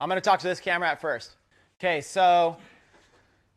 I'm going to talk to this camera at first. Okay, so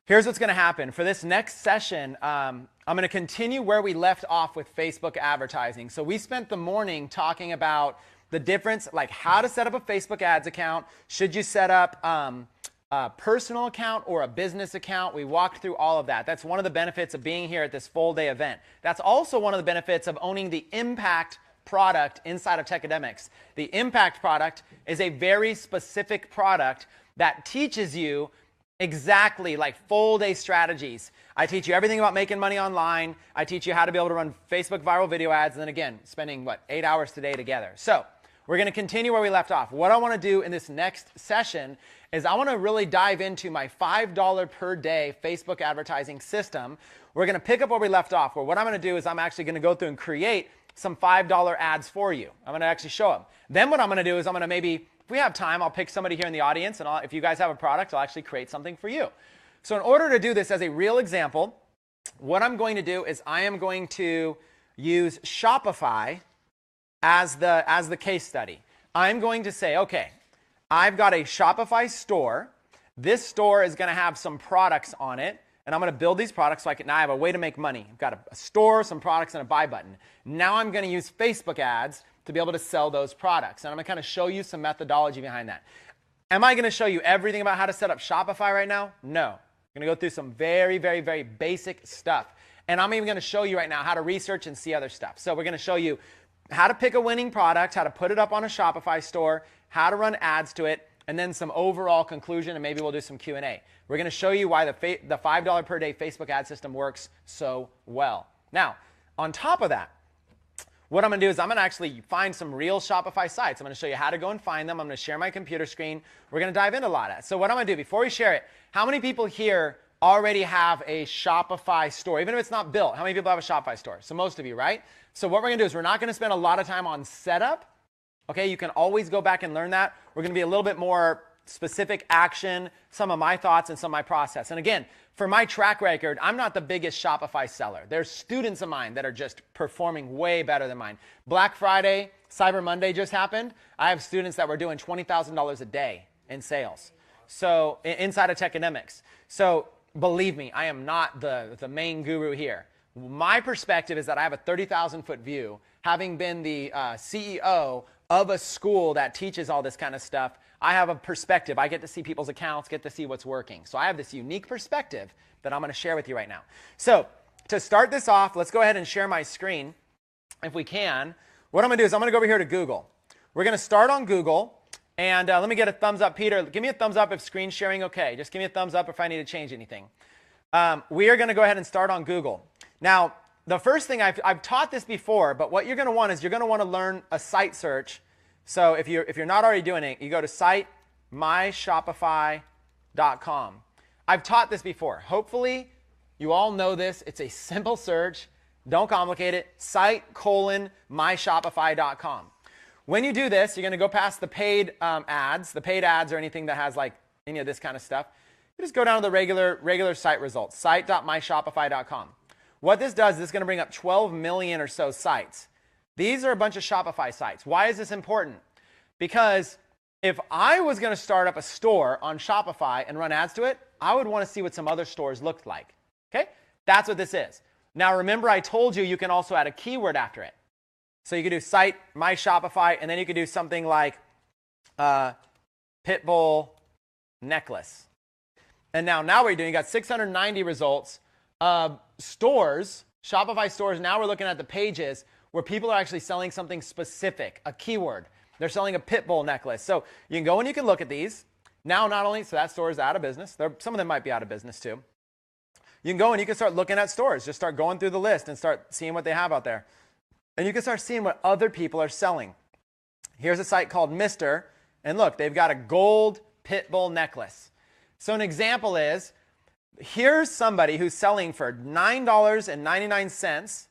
here's what's going to happen. For this next session, I'm going to continue where we left off with Facebook advertising. So we spent the morning talking about the difference, like how to set up a Facebook ads account. Should you set up a personal account or a business account? We walked through all of that. That's one of the benefits of being here at this full day event. That's also one of the benefits of owning the Impact product inside of Techademics. The Impact product is a very specific product that teaches you exactly like full day strategies. I teach you everything about making money online. I teach you how to be able to run Facebook viral video ads. And then again, spending 8 hours today together. So we're going to continue where we left off. What I want to do in this next session is I want to really dive into my $5 per day Facebook advertising system. We're going to pick up where we left off, where what I'm going to do is I'm actually going to go through and create some $5 ads for you. I'm going to actually show them. Then what I'm going to do is I'm going to maybe, if we have time, I'll pick somebody here in the audience, and if you guys have a product, I'll actually create something for you. So in order to do this as a real example, what I'm going to do is I am going to use Shopify as the case study. I'm going to say, okay, I've got a Shopify store. This store is going to have some products on it. And I'm going to build these products so now I have a way to make money. I've got a store, some products, and a buy button. Now I'm going to use Facebook ads to be able to sell those products. And I'm going to kind of show you some methodology behind that. Am I going to show you everything about how to set up Shopify right now? No. I'm going to go through some very, very, very basic stuff. And I'm even going to show you right now how to research and see other stuff. So we're going to show you how to pick a winning product, how to put it up on a Shopify store, how to run ads to it, and then some overall conclusion, and maybe we'll do some Q&A. We're going to show you why the $5 per day Facebook ad system works so well. Now, on top of that, what I'm going to do is I'm going to actually find some real Shopify sites. I'm going to show you how to go and find them. I'm going to share my computer screen. We're going to dive into a lot of that. So what I'm going to do, before we share it, how many people here already have a Shopify store? Even if it's not built, how many people have a Shopify store? So most of you, right? So what we're going to do is we're not going to spend a lot of time on setup. Okay, you can always go back and learn that. We're going to be a little bit more specific action, some of my thoughts and some of my process. And again, for my track record, I'm not the biggest Shopify seller. There's students of mine that are just performing way better than mine. Black Friday, Cyber Monday just happened. I have students that were doing $20,000 a day in sales. So inside of Techademics. So believe me, I am not the main guru here. My perspective is that I have a 30,000-foot view, having been the CEO of a school that teaches all this kind of stuff. I have a perspective. I get to see people's accounts, get to see what's working. So I have this unique perspective that I'm going to share with you right now. So to start this off, let's go ahead and share my screen if we can. What I'm going to do is I'm going to go over here to Google. We're going to start on Google. And let me get a thumbs up. Peter, give me a thumbs up if screen sharing okay. Just give me a thumbs up if I need to change anything. We are going to go ahead and start on Google. Now, the first thing, I've taught this before, but what you're going to want is you're going to want to learn a site search. So if you're not already doing it, you go to site myshopify.com. I've taught this before. Hopefully, you all know this. It's a simple search. Don't complicate it. Site:/myshopify.com. When you do this, you're going to go past the paid ads, or anything that has like any of this kind of stuff. You just go down to the regular site results, site.myshopify.com. What this does is this is going to bring up 12 million or so sites. These are a bunch of Shopify sites. Why is this important? Because if I was going to start up a store on Shopify and run ads to it, I would want to see what some other stores looked like. Okay? That's what this is. Now remember, I told you can also add a keyword after it. So you could do site, my Shopify, and then you could do something like Pitbull necklace. And now what you're doing, you got 690 results. Stores, Shopify stores, now we're looking at the pages where people are actually selling something specific, a keyword. They're selling a Pitbull necklace. So you can go and you can look at these. Now not only, so that store is out of business. Some of them might be out of business too. You can go and you can start looking at stores. Just start going through the list and start seeing what they have out there. And you can start seeing what other people are selling. Here's a site called Mister, and look, they've got a gold Pitbull necklace. So an example is, here's somebody who's selling for $9.99.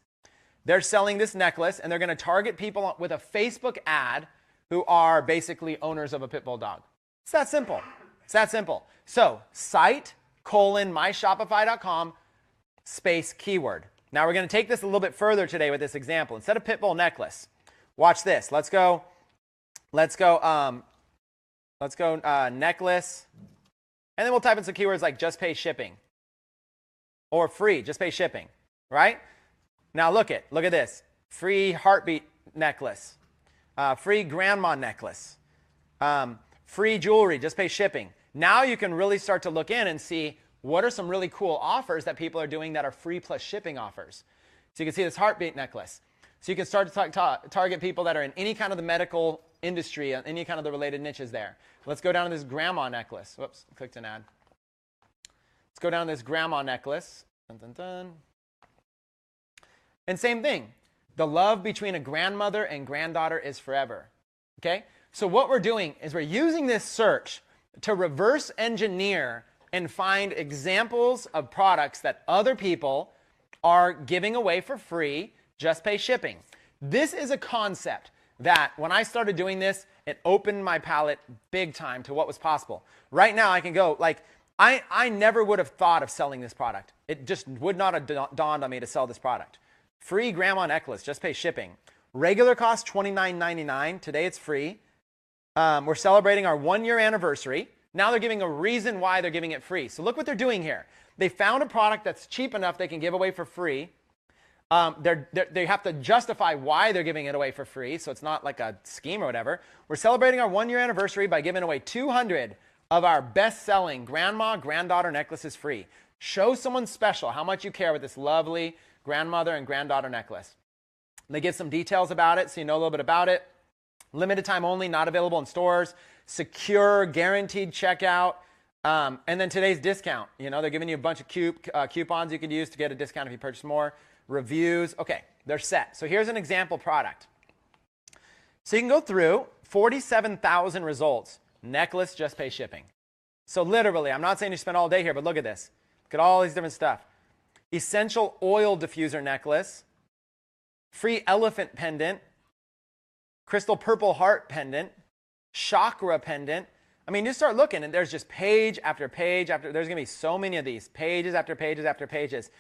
They're selling this necklace, and they're going to target people with a Facebook ad who are basically owners of a Pitbull dog. It's that simple. It's that simple. So site:/myshopify.com space keyword. Now we're going to take this a little bit further today with this example. Instead of Pitbull necklace, watch this. Let's go Let's go necklace. And then we'll type in some keywords like just pay shipping. Or free, just pay shipping, right? Now look at this. Free heartbeat necklace. Free grandma necklace. Free jewelry, just pay shipping. Now you can really start to look in and see what are some really cool offers that people are doing that are free plus shipping offers. So you can see this heartbeat necklace. So you can start to target people that are in any kind of the medical industry, any kind of the related niches there. Let's go down to this grandma necklace. Whoops, clicked an ad. Let's go down to this grandma necklace. Dun, dun, dun. And same thing. The love between a grandmother and granddaughter is forever. Okay? So what we're doing is we're using this search to reverse engineer and find examples of products that other people are giving away for free, just pay shipping. This is a concept that when I started doing this, it opened my palette big time to what was possible. Right now I can go, like, I never would have thought of selling this product. It just would not have dawned on me to sell this product. Free grandma necklace, just pay shipping. Regular cost $29.99. Today it's free. We're celebrating our 1-year anniversary. Now they're giving a reason why they're giving it free. So look what they're doing here. They found a product that's cheap enough they can give away for free. They have to justify why they're giving it away for free, so it's not like a scheme or whatever. We're celebrating our 1-year anniversary by giving away 200 of our best-selling grandma, granddaughter necklaces free. Show someone special how much you care with this lovely grandmother and granddaughter necklace. And they give some details about it so you know a little bit about it. Limited time only, not available in stores. Secure, guaranteed checkout. And then today's discount. You know, they're giving you a bunch of coupons you could use to get a discount if you purchase more. Reviews. Okay, they're set. So here's an example product. So you can go through 47,000 results. Necklace, just pay shipping. So literally, I'm not saying you spend all day here, but look at this. Look at all these different stuff. Essential oil diffuser necklace. Free elephant pendant. Crystal purple heart pendant. Chakra pendant. I mean, you start looking and there's just page after page after, there's going to be so many of these. Pages after pages after pages.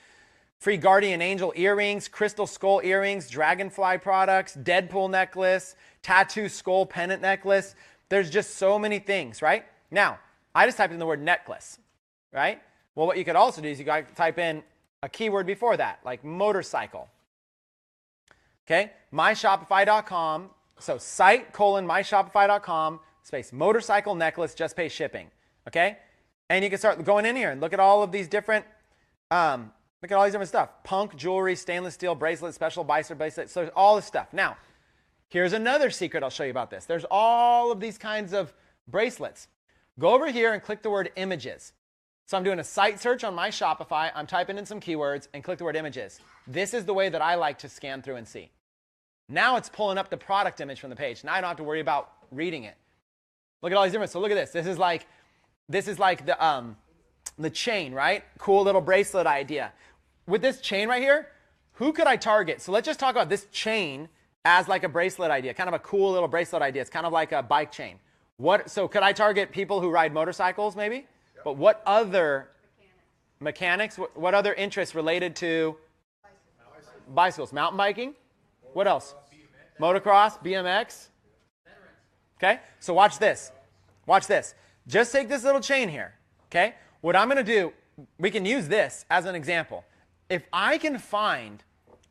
Free guardian angel earrings, crystal skull earrings, dragonfly products, Deadpool necklace, tattoo skull pendant necklace. There's just so many things, right? Now, I just typed in the word necklace, right? Well, what you could also do is you got to type in a keyword before that, like motorcycle. Okay, myshopify.com. So site:/myshopify.com space motorcycle necklace, just pay shipping. Okay, and you can start going in here and look at all of these different, look at all these different stuff. Punk jewelry, stainless steel bracelet, special bicer bracelet. So all this stuff. Now, here's another secret I'll show you about this. There's all of these kinds of bracelets. Go over here and click the word images. So I'm doing a site search on my Shopify. I'm typing in some keywords and click the word images. This is the way that I like to scan through and see. Now it's pulling up the product image from the page. Now I don't have to worry about reading it. Look at all these different. So look at this. This is like the chain, right? Cool little bracelet idea. With this chain right here, who could I target? So let's just talk about this chain as like a bracelet idea, kind of a cool little bracelet idea. It's kind of like a bike chain. So could I target people who ride motorcycles maybe? Yep. But what other mechanics? What other interests related to bicycles? Mountain biking? What else? Motocross, BMX. Okay, so watch this. Watch this. Just take this little chain here. Okay, what I'm going to do, we can use this as an example. If I can find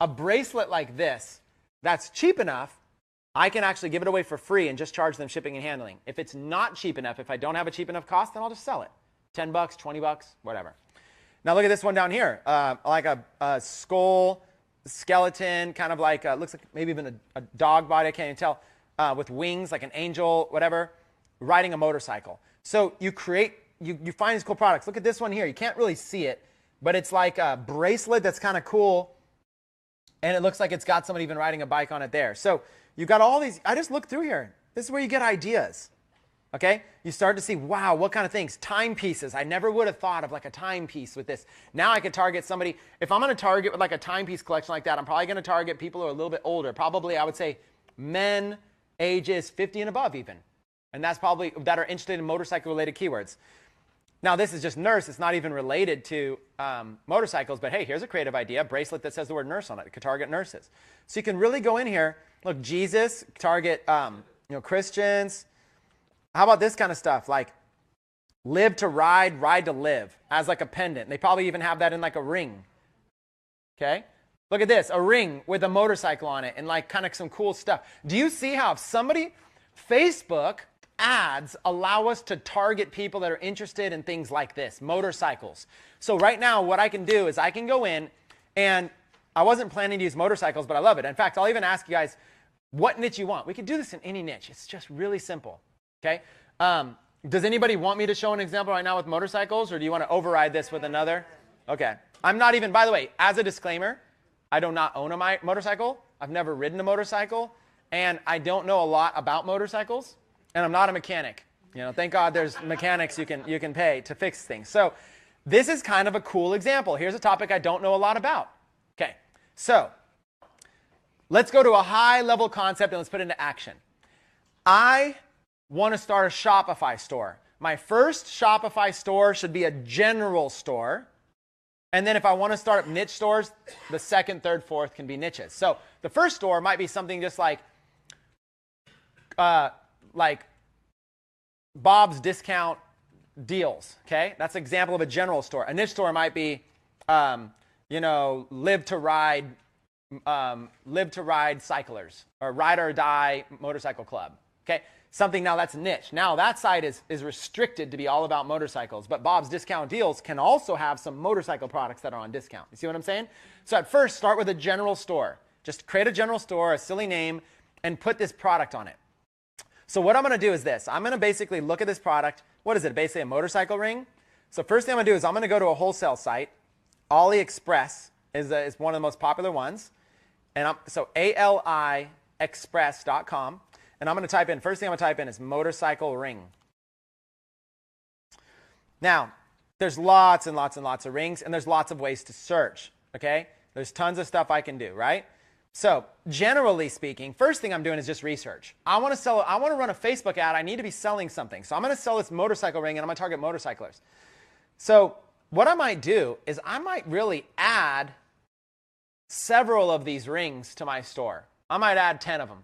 a bracelet like this that's cheap enough, I can actually give it away for free and just charge them shipping and handling. If it's not cheap enough, if I don't have a cheap enough cost, then I'll just sell it. $10, $20, whatever. Now look at this one down here, like a skull, skeleton, kind of like, looks like maybe even a dog body, I can't even tell, with wings, like an angel, whatever, riding a motorcycle. So you create, you find these cool products. Look at this one here. You can't really see it, but it's like a bracelet that's kind of cool, and it looks like it's got somebody even riding a bike on it there. So you've got all these. I just looked through here. This is where you get ideas. Okay? You start to see, wow, what kind of things? Timepieces. I never would have thought of like a timepiece with this. Now I could target somebody. If I'm going to target with like a timepiece collection like that, I'm probably going to target people who are a little bit older. Probably, I would say, men ages 50 and above even. And that's probably that are interested in motorcycle-related keywords. Now, this is just nurse. It's not even related to motorcycles. But hey, here's a creative idea. A bracelet that says the word nurse on it. It could target nurses. So you can really go in here. Look, Jesus, target Christians. How about this kind of stuff? Like live to ride, ride to live as like a pendant. They probably even have that in like a ring. Okay. Look at this, a ring with a motorcycle on it and like kind of some cool stuff. Do you see how if Facebook ads allow us to target people that are interested in things like this, motorcycles. So right now what I can do is I can go in, and I wasn't planning to use motorcycles, but I love it. In fact, I'll even ask you guys what niche you want. We could do this in any niche. It's just really simple. Okay. Does anybody want me to show an example right now with motorcycles, or do you want to override this with another? Okay. I'm not even, by the way, as a disclaimer, I do not own a motorcycle. I've never ridden a motorcycle, and I don't know a lot about motorcycles, and I'm not a mechanic. You know, thank God there's mechanics you can pay to fix things. So this is kind of a cool example. Here's a topic I don't know a lot about. Okay, so let's go to a high-level concept and let's put it into action. I want to start a Shopify store. My first Shopify store should be a general store. And then if I want to start up niche stores, the second, third, fourth can be niches. So the first store might be something just like Bob's Discount Deals. Okay, that's an example of a general store. A niche store might be, Live to Ride Cyclers, or Ride or Die Motorcycle Club. Okay, something now that's niche. Now that site is restricted to be all about motorcycles, but Bob's Discount Deals can also have some motorcycle products that are on discount. You see what I'm saying? So at first, start with a general store. Just create a general store, a silly name, and put this product on it. So what I'm going to do is this. I'm going to basically look at this product. What is it? Basically a motorcycle ring. So first thing I'm going to do is I'm going to go to a wholesale site. AliExpress is one of the most popular ones. And so AliExpress.com. And I'm going to type in, first thing I'm going to type in is motorcycle ring. Now, there's lots and lots and lots of rings, and there's lots of ways to search, okay? There's tons of stuff I can do, right? So generally speaking, first thing I'm doing is just research. I want to run a Facebook ad. I need to be selling something. So I'm going to sell this motorcycle ring, and I'm going to target motorcyclers. So what I might do is I might really add several of these rings to my store. I might add 10 of them,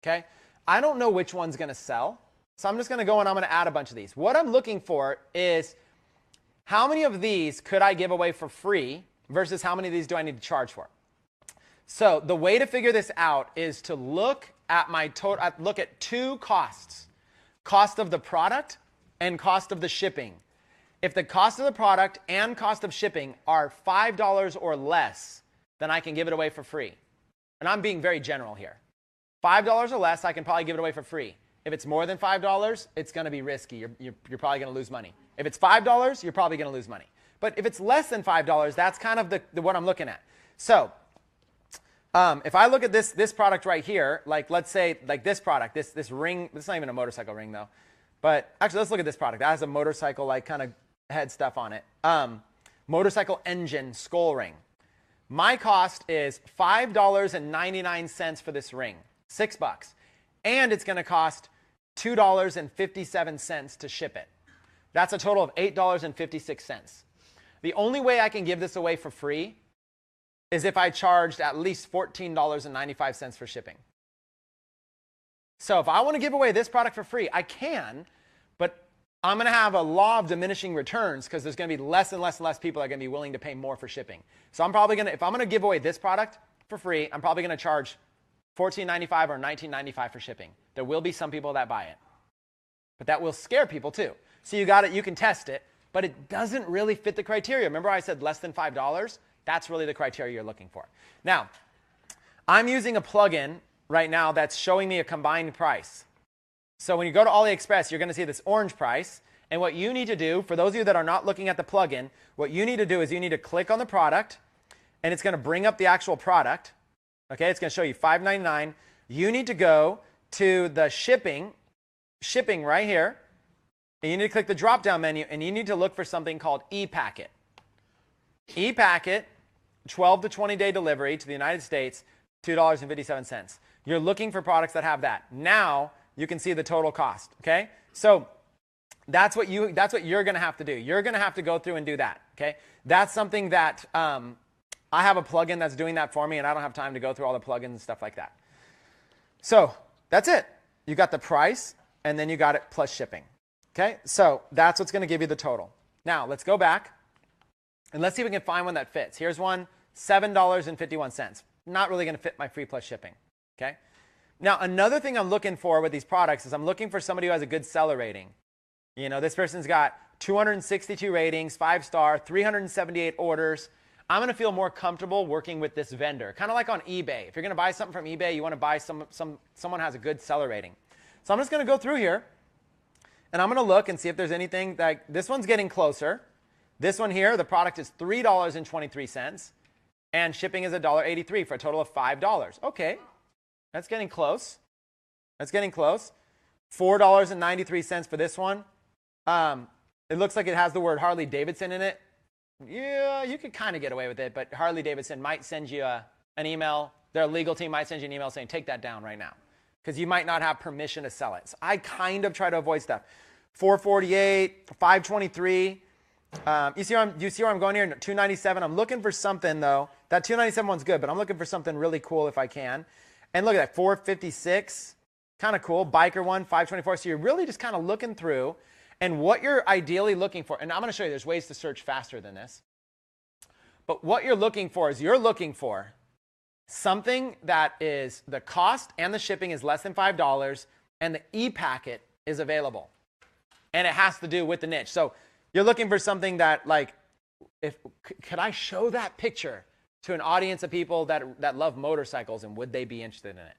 okay? I don't know which one's going to sell, so I'm just going to go and I'm going to add a bunch of these. What I'm looking for is how many of these could I give away for free versus how many of these do I need to charge for? So the way to figure this out is to look at look at two costs: cost of the product and cost of the shipping. If the cost of the product and cost of shipping are $5 or less, then I can give it away for free. And I'm being very general here. $5 or less, I can probably give it away for free. If it's more than $5, it's going to be risky. You're probably going to lose money. If it's $5, you're probably going to lose money. But if it's less than $5, that's kind of what I'm looking at. So if I look at this product right here, like let's say like this product, this ring, it's not even a motorcycle ring though. But actually, let's look at this product. That has a motorcycle like kind of head stuff on it. Motorcycle engine skull ring. My cost is $5.99 for this ring. $6. And it's going to cost $2.57 to ship it. That's a total of $8.56. The only way I can give this away for free is if I charged at least $14.95 for shipping. So if I want to give away this product for free, I can, but I'm going to have a law of diminishing returns because there's going to be less and less and less people that are going to be willing to pay more for shipping. So I'm probably going to, if I'm going to give away this product for free, I'm probably going to charge $14.95 or $19.95 for shipping. There will be some people that buy it. But that will scare people too. So you got it, you can test it, but it doesn't really fit the criteria. Remember I said less than $5? That's really the criteria you're looking for. Now, I'm using a plugin right now that's showing me a combined price. So when you go to AliExpress, you're going to see this orange price. And what you need to do, for those of you that are not looking at the plugin, what you need to do is you need to click on the product, and it's going to bring up the actual product. Okay, it's going to show you $5.99. You need to go to the shipping right here, and you need to click the drop-down menu, and you need to look for something called e-packet. E-packet, 12 to 20-day delivery to the United States, $2.57. You're looking for products that have that. Now you can see the total cost. Okay, so that's what you're going to have to do. You're going to have to go through and do that. Okay, that's something that I have a plugin that's doing that for me, and I don't have time to go through all the plugins and stuff like that. So that's it. You got the price, and then you got it plus shipping. Okay, so that's what's going to give you the total. Now, let's go back, and let's see if we can find one that fits. Here's one, $7.51. Not really going to fit my free plus shipping. Okay. Now, another thing I'm looking for with these products is I'm looking for somebody who has a good seller rating. You know, this person's got 262 ratings, 5-star, 378 orders. I'm going to feel more comfortable working with this vendor. Kind of like on eBay. If you're going to buy something from eBay, you want to buy someone has a good seller rating. So I'm just going to go through here, and I'm going to look and see if there's anything that this one's getting closer. This one here, the product is $3.23, and shipping is $1.83 for a total of $5. Okay, that's getting close. That's getting close. $4.93 for this one. It looks like it has the word Harley Davidson in it. Yeah, you could kind of get away with it, but Harley Davidson might send you an email. Their legal team might send you an email saying, take that down right now, because you might not have permission to sell it. So I kind of try to avoid stuff. $4.48, $5.23. You see where I'm going here? $2.97. I'm looking for something, though. That $2.97 one's good, but I'm looking for something really cool if I can. And look at that, $4.56. Kind of cool. Biker one, $5.24. So you're really just kind of looking through. And what you're ideally looking for, and I'm going to show you there's ways to search faster than this. But what you're looking for is you're looking for something that is the cost and the shipping is less than $5 and the e-packet is available. And it has to do with the niche. So you're looking for something that, like, could I show that picture to an audience of people that love motorcycles, and would they be interested in it?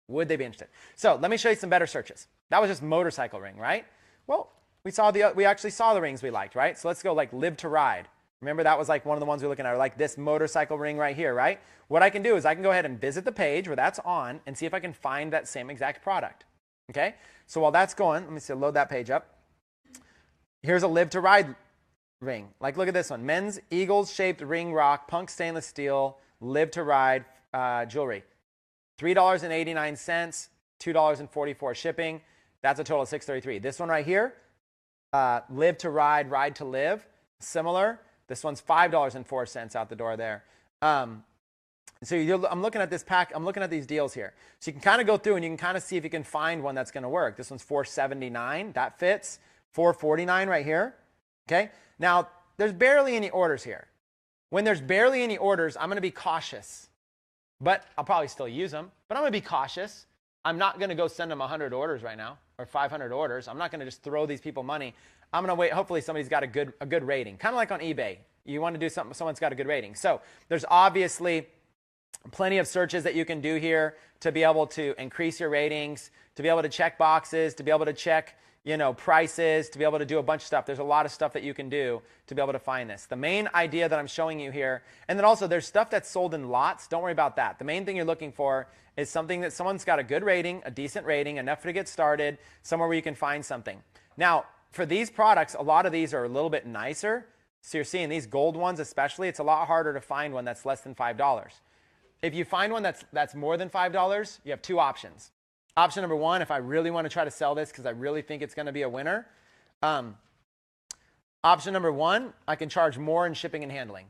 Would they be interested? So let me show you some better searches. That was just motorcycle ring, right? Well, we actually saw the rings we liked, right? So let's go like live to ride. Remember that was like one of the ones we were looking at, or like this motorcycle ring right here, right? What I can do is I can go ahead and visit the page where that's on and see if I can find that same exact product. Okay? So while that's going, let me see, load that page up. Here's a live to ride ring. Like look at this one. Men's Eagles shaped ring rock, punk stainless steel, live to ride jewelry. $3.89, $2.44 shipping. That's a total of $6.33. This one right here, live to ride, ride to live, similar. This one's $5.04 out the door there. I'm looking at this pack. I'm looking at these deals here. So you can kind of go through and you can kind of see if you can find one that's going to work. This one's $4.79. That fits. $4.49 right here. Okay. Now, there's barely any orders here. When there's barely any orders, I'm going to be cautious. But I'll probably still use them. But I'm going to be cautious. I'm not going to go send them 100 orders right now or 500 orders. I'm not going to just throw these people money. I'm going to wait. Hopefully somebody's got a good rating. Kind of like on eBay. You want to do something, someone's got a good rating. So there's obviously plenty of searches that you can do here to be able to increase your ratings, to be able to check boxes, to be able to check, prices, to be able to do a bunch of stuff. There's a lot of stuff that you can do to be able to find this. The main idea that I'm showing you here, and then also there's stuff that's sold in lots. Don't worry about that. The main thing you're looking for is something that someone's got a good rating, a decent rating, enough to get started, somewhere where you can find something. Now, for these products, a lot of these are a little bit nicer. So you're seeing these gold ones especially, it's a lot harder to find one that's less than $5. If you find one that's more than $5, you have two options. Option number one, if I really want to try to sell this because I really think it's going to be a winner. Option number one, I can charge more in shipping and handling.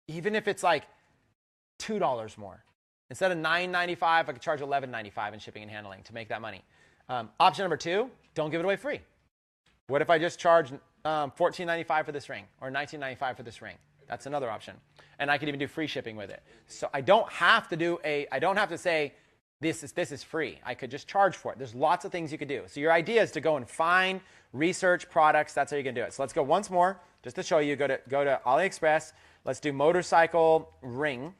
Even if it's like $2 more. Instead of $9.95, I could charge $11.95 in shipping and handling to make that money. Option number two, don't give it away free. What if I just charge $14.95 for this ring or $19.95 for this ring? That's another option. And I could even do free shipping with it. So I don't have to say, this is free. I could just charge for it. There's lots of things you could do. So your idea is to go and find, research products. That's how you can do it. So let's go once more, just to show you. Go to AliExpress. Let's do motorcycle ring.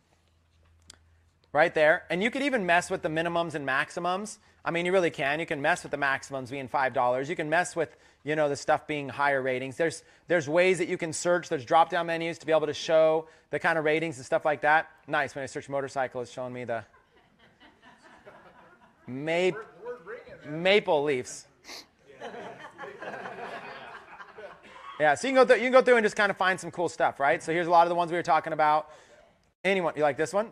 Right there. And you could even mess with the minimums and maximums. I mean, you really can. You can mess with the maximums being $5. You can mess with, the stuff being higher ratings. There's ways that you can search. There's drop-down menus to be able to show the kind of ratings and stuff like that. Nice. When I search motorcycle, it's showing me the maple leafs. Yeah, so you can go through and just kind of find some cool stuff, right? So here's a lot of the ones we were talking about. Anyone, you like this one?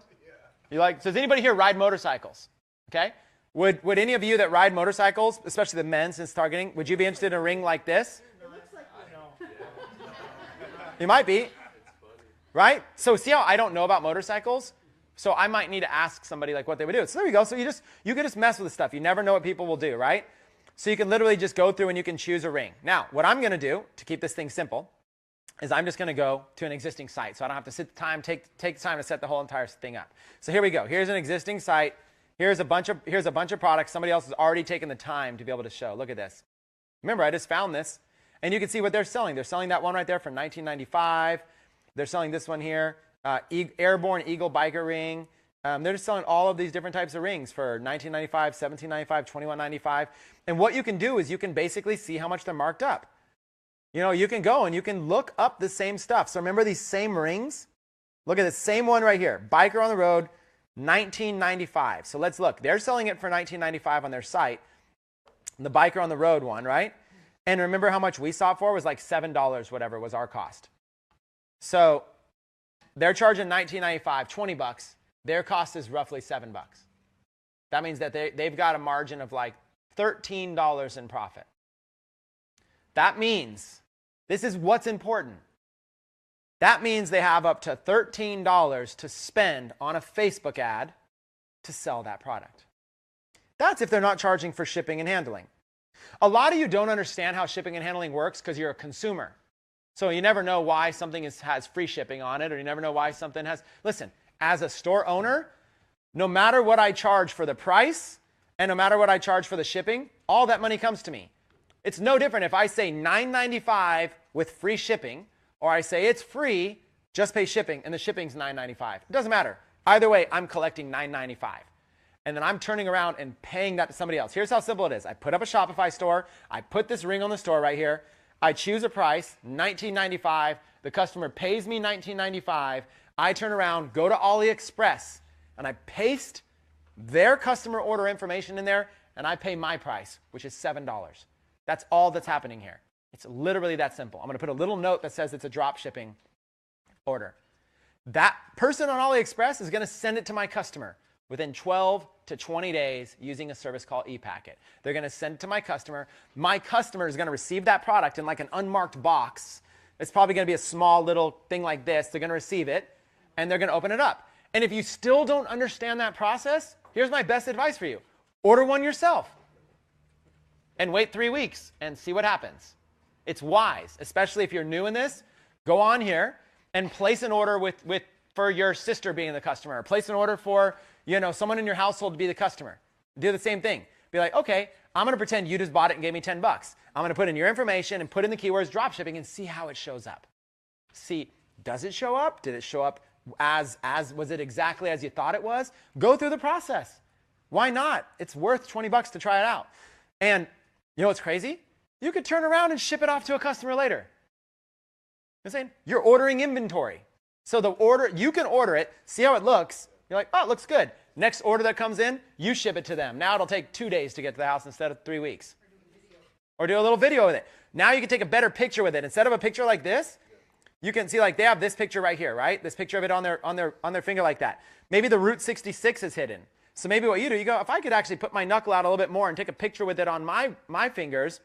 Does anybody here ride motorcycles? Okay. Would any of you that ride motorcycles, especially the men since targeting, would you be interested in a ring like this? You might be. Right? So see how I don't know about motorcycles? So I might need to ask somebody like what they would do. So there you go. So you can just mess with the stuff. You never know what people will do, right? So you can literally just go through and you can choose a ring. Now, what I'm going to do to keep this thing simple is I'm just going to go to an existing site. So I don't have to take the time to set the whole entire thing up. So here we go. Here's an existing site. Here's a bunch of products. Somebody else has already taken the time to be able to show. Look at this. Remember, I just found this. And you can see what they're selling. They're selling that one right there for $19.95. They're selling this one here, Airborne Eagle Biker Ring. They're just selling all of these different types of rings for $19.95, $17.95, $21.95. And what you can do is you can basically see how much they're marked up. You can go and you can look up the same stuff. So remember these same rings? Look at the same one right here. Biker on the Road, $19.95. So let's look. They're selling it for $19.95 on their site. The Biker on the Road one, right? And remember how much we saw it for? It was like $7, whatever was our cost. So they're charging $19.95, 20 bucks. Their cost is roughly $7. That means that they've got a margin of like $13 in profit. That means, this is what's important. That means they have up to $13 to spend on a Facebook ad to sell that product. That's if they're not charging for shipping and handling. A lot of you don't understand how shipping and handling works because you're a consumer. So you never know why something has free shipping on it, or you never know why something has... Listen, as a store owner, no matter what I charge for the price and no matter what I charge for the shipping, all that money comes to me. It's no different if I say $9.95 with free shipping, or I say it's free, just pay shipping, and the shipping's $9.95. It doesn't matter. Either way, I'm collecting $9.95. And then I'm turning around and paying that to somebody else. Here's how simple it is. I put up a Shopify store. I put this ring on the store right here. I choose a price, $19.95. The customer pays me $19.95. I turn around, go to AliExpress, and I paste their customer order information in there, and I pay my price, which is $7. That's all that's happening here. It's literally that simple. I'm going to put a little note that says it's a drop shipping order. That person on AliExpress is going to send it to my customer within 12 to 20 days using a service called ePacket. They're going to send it to my customer. My customer is going to receive that product in like an unmarked box. It's probably going to be a small little thing like this. They're going to receive it, and they're going to open it up. And if you still don't understand that process, here's my best advice for you. Order one yourself and wait 3 weeks and see what happens. It's wise, especially if you're new in this. Go on here and place an order for your sister being the customer. Or place an order for someone in your household to be the customer. Do the same thing. Be like, okay, I'm going to pretend you just bought it and gave me 10 bucks. I'm going to put in your information and put in the keywords drop shipping and see how it shows up. See, does it show up? Did it show up as was it exactly as you thought it was? Go through the process. Why not? It's worth 20 bucks to try it out. And you know what's crazy? You could turn around and ship it off to a customer later. I'm saying you're ordering inventory. So you can order it, see how it looks. You're like, oh, it looks good. Next order that comes in, you ship it to them. Now it'll take 2 days to get to the house instead of 3 weeks. Or do a little video with it. Now you can take a better picture with it. Instead of a picture like this, you can see like they have this picture right here, right? This picture of it on their finger like that. Maybe the Route 66 is hidden. So maybe what you do, you go, if I could actually put my knuckle out a little bit more and take a picture with it on my fingers,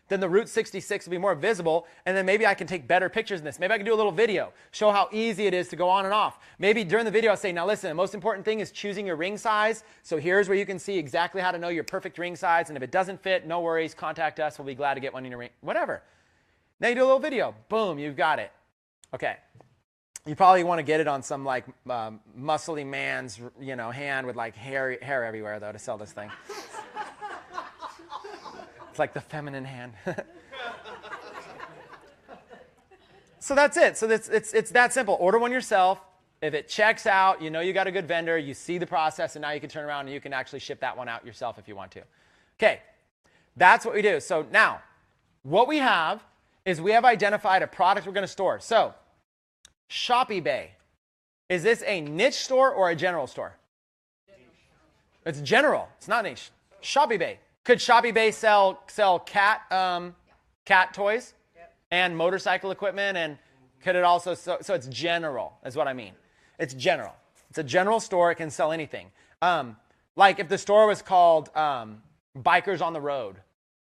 then the Route 66 will be more visible, and then maybe I can take better pictures in this. Maybe I can do a little video, show how easy it is to go on and off. Maybe during the video I'll say, now listen, the most important thing is choosing your ring size. So here's where you can see exactly how to know your perfect ring size, and if it doesn't fit, no worries, contact us. We'll be glad to get one in your ring, whatever. Now you do a little video. Boom, you've got it. Okay. You probably want to get it on some like muscly man's hand with like hair everywhere, though, to sell this thing. It's like the feminine hand. So that's it. So it's that simple. Order one yourself. If it checks out, you got a good vendor, you see the process, and now you can turn around and you can actually ship that one out yourself if you want to. Okay, that's what we do. So now, what we have is we have identified a product we're going to store. So, Shopify. Is this a niche store or a general store? It's general. It's not niche. Shopify. Could Shopify sell cat toys and motorcycle equipment, and could it also so it's general is what I mean. It's general. It's a general store. It can sell anything. Like if the store was called Bikers on the Road,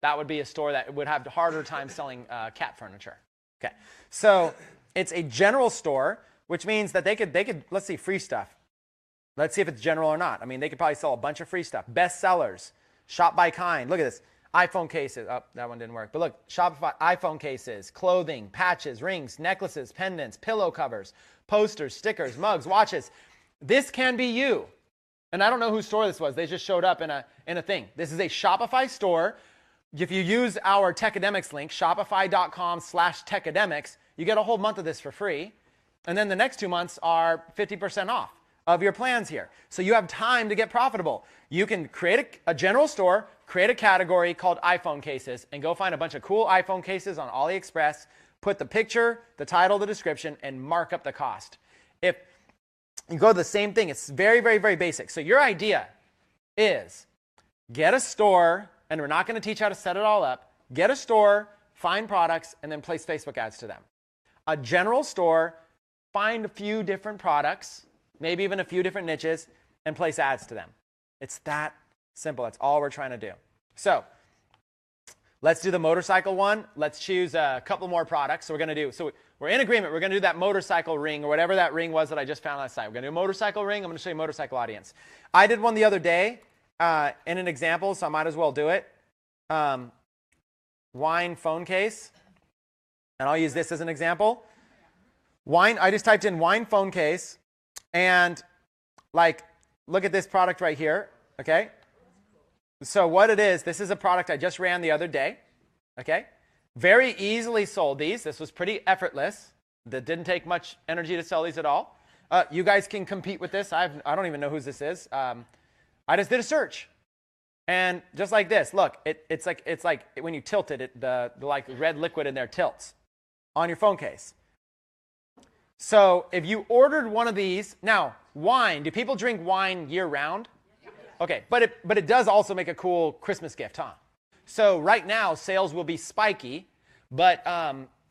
that would be a store that would have a harder time selling cat furniture. Okay, so it's a general store, which means that they could let's see, free stuff. Let's see if it's general or not. I mean, they could probably sell a bunch of free stuff. Best sellers, Shop by Kind. Look at this. iPhone cases. Oh, that one didn't work. But look, Shopify iPhone cases, clothing, patches, rings, necklaces, pendants, pillow covers, posters, stickers, mugs, watches. This can be you. And I don't know whose store this was. They just showed up in a thing. This is a Shopify store. If you use our Techademics link, shopify.com/techademics, you get a whole month of this for free. And then the next 2 months are 50% off of your plans here. So you have time to get profitable. You can create a general store, create a category called iPhone cases, and go find a bunch of cool iPhone cases on AliExpress, put the picture, the title, the description, and mark up the cost. If you go to the same thing, it's very, very, very basic. So your idea is get a store, and we're not going to teach how to set it all up. Get a store, find products, and then place Facebook ads to them. A general store, find a few different products, maybe even a few different niches, and place ads to them. It's that simple. That's all we're trying to do. So let's do the motorcycle one. Let's choose a couple more products. So we're in agreement. We're going to do that motorcycle ring or whatever that ring was that I just found last night. We're going to do a motorcycle ring. I'm going to show you motorcycle audience. I did one the other day in an example, so I might as well do it. Wine phone case. And I'll use this as an example. Wine. I just typed in wine phone case. And look at this product right here, okay? So what it is, this is a product I just ran the other day, okay? Very easily sold these. This was pretty effortless. That didn't take much energy to sell these at all. You guys can compete with this. I don't even know whose this is. I just did a search. And just like this, look, it's like when you tilt it, the like red liquid in there tilts on your phone case. So if you ordered one of these, now wine, do people drink wine year round? Okay, but it does also make a cool Christmas gift, huh? So right now sales will be spiky, but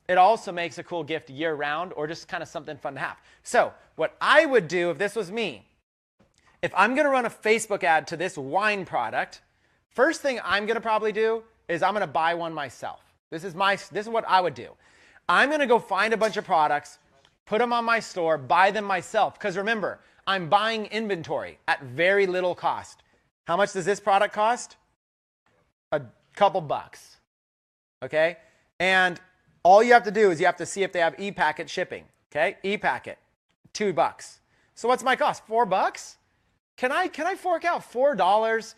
it also makes a cool gift year round or just kind of something fun to have. So what I would do if this was me, if I'm going to run a Facebook ad to this wine product, first thing I'm going to probably do is I'm going to buy one myself. This is what I would do. I'm going to go find a bunch of products, put them on my store, buy them myself. Because remember, I'm buying inventory at very little cost. How much does this product cost? A couple bucks. Okay? And all you have to do is you have to see if they have e-packet shipping. Okay? E-packet, $2. So what's my cost? $4? Can I fork out $4?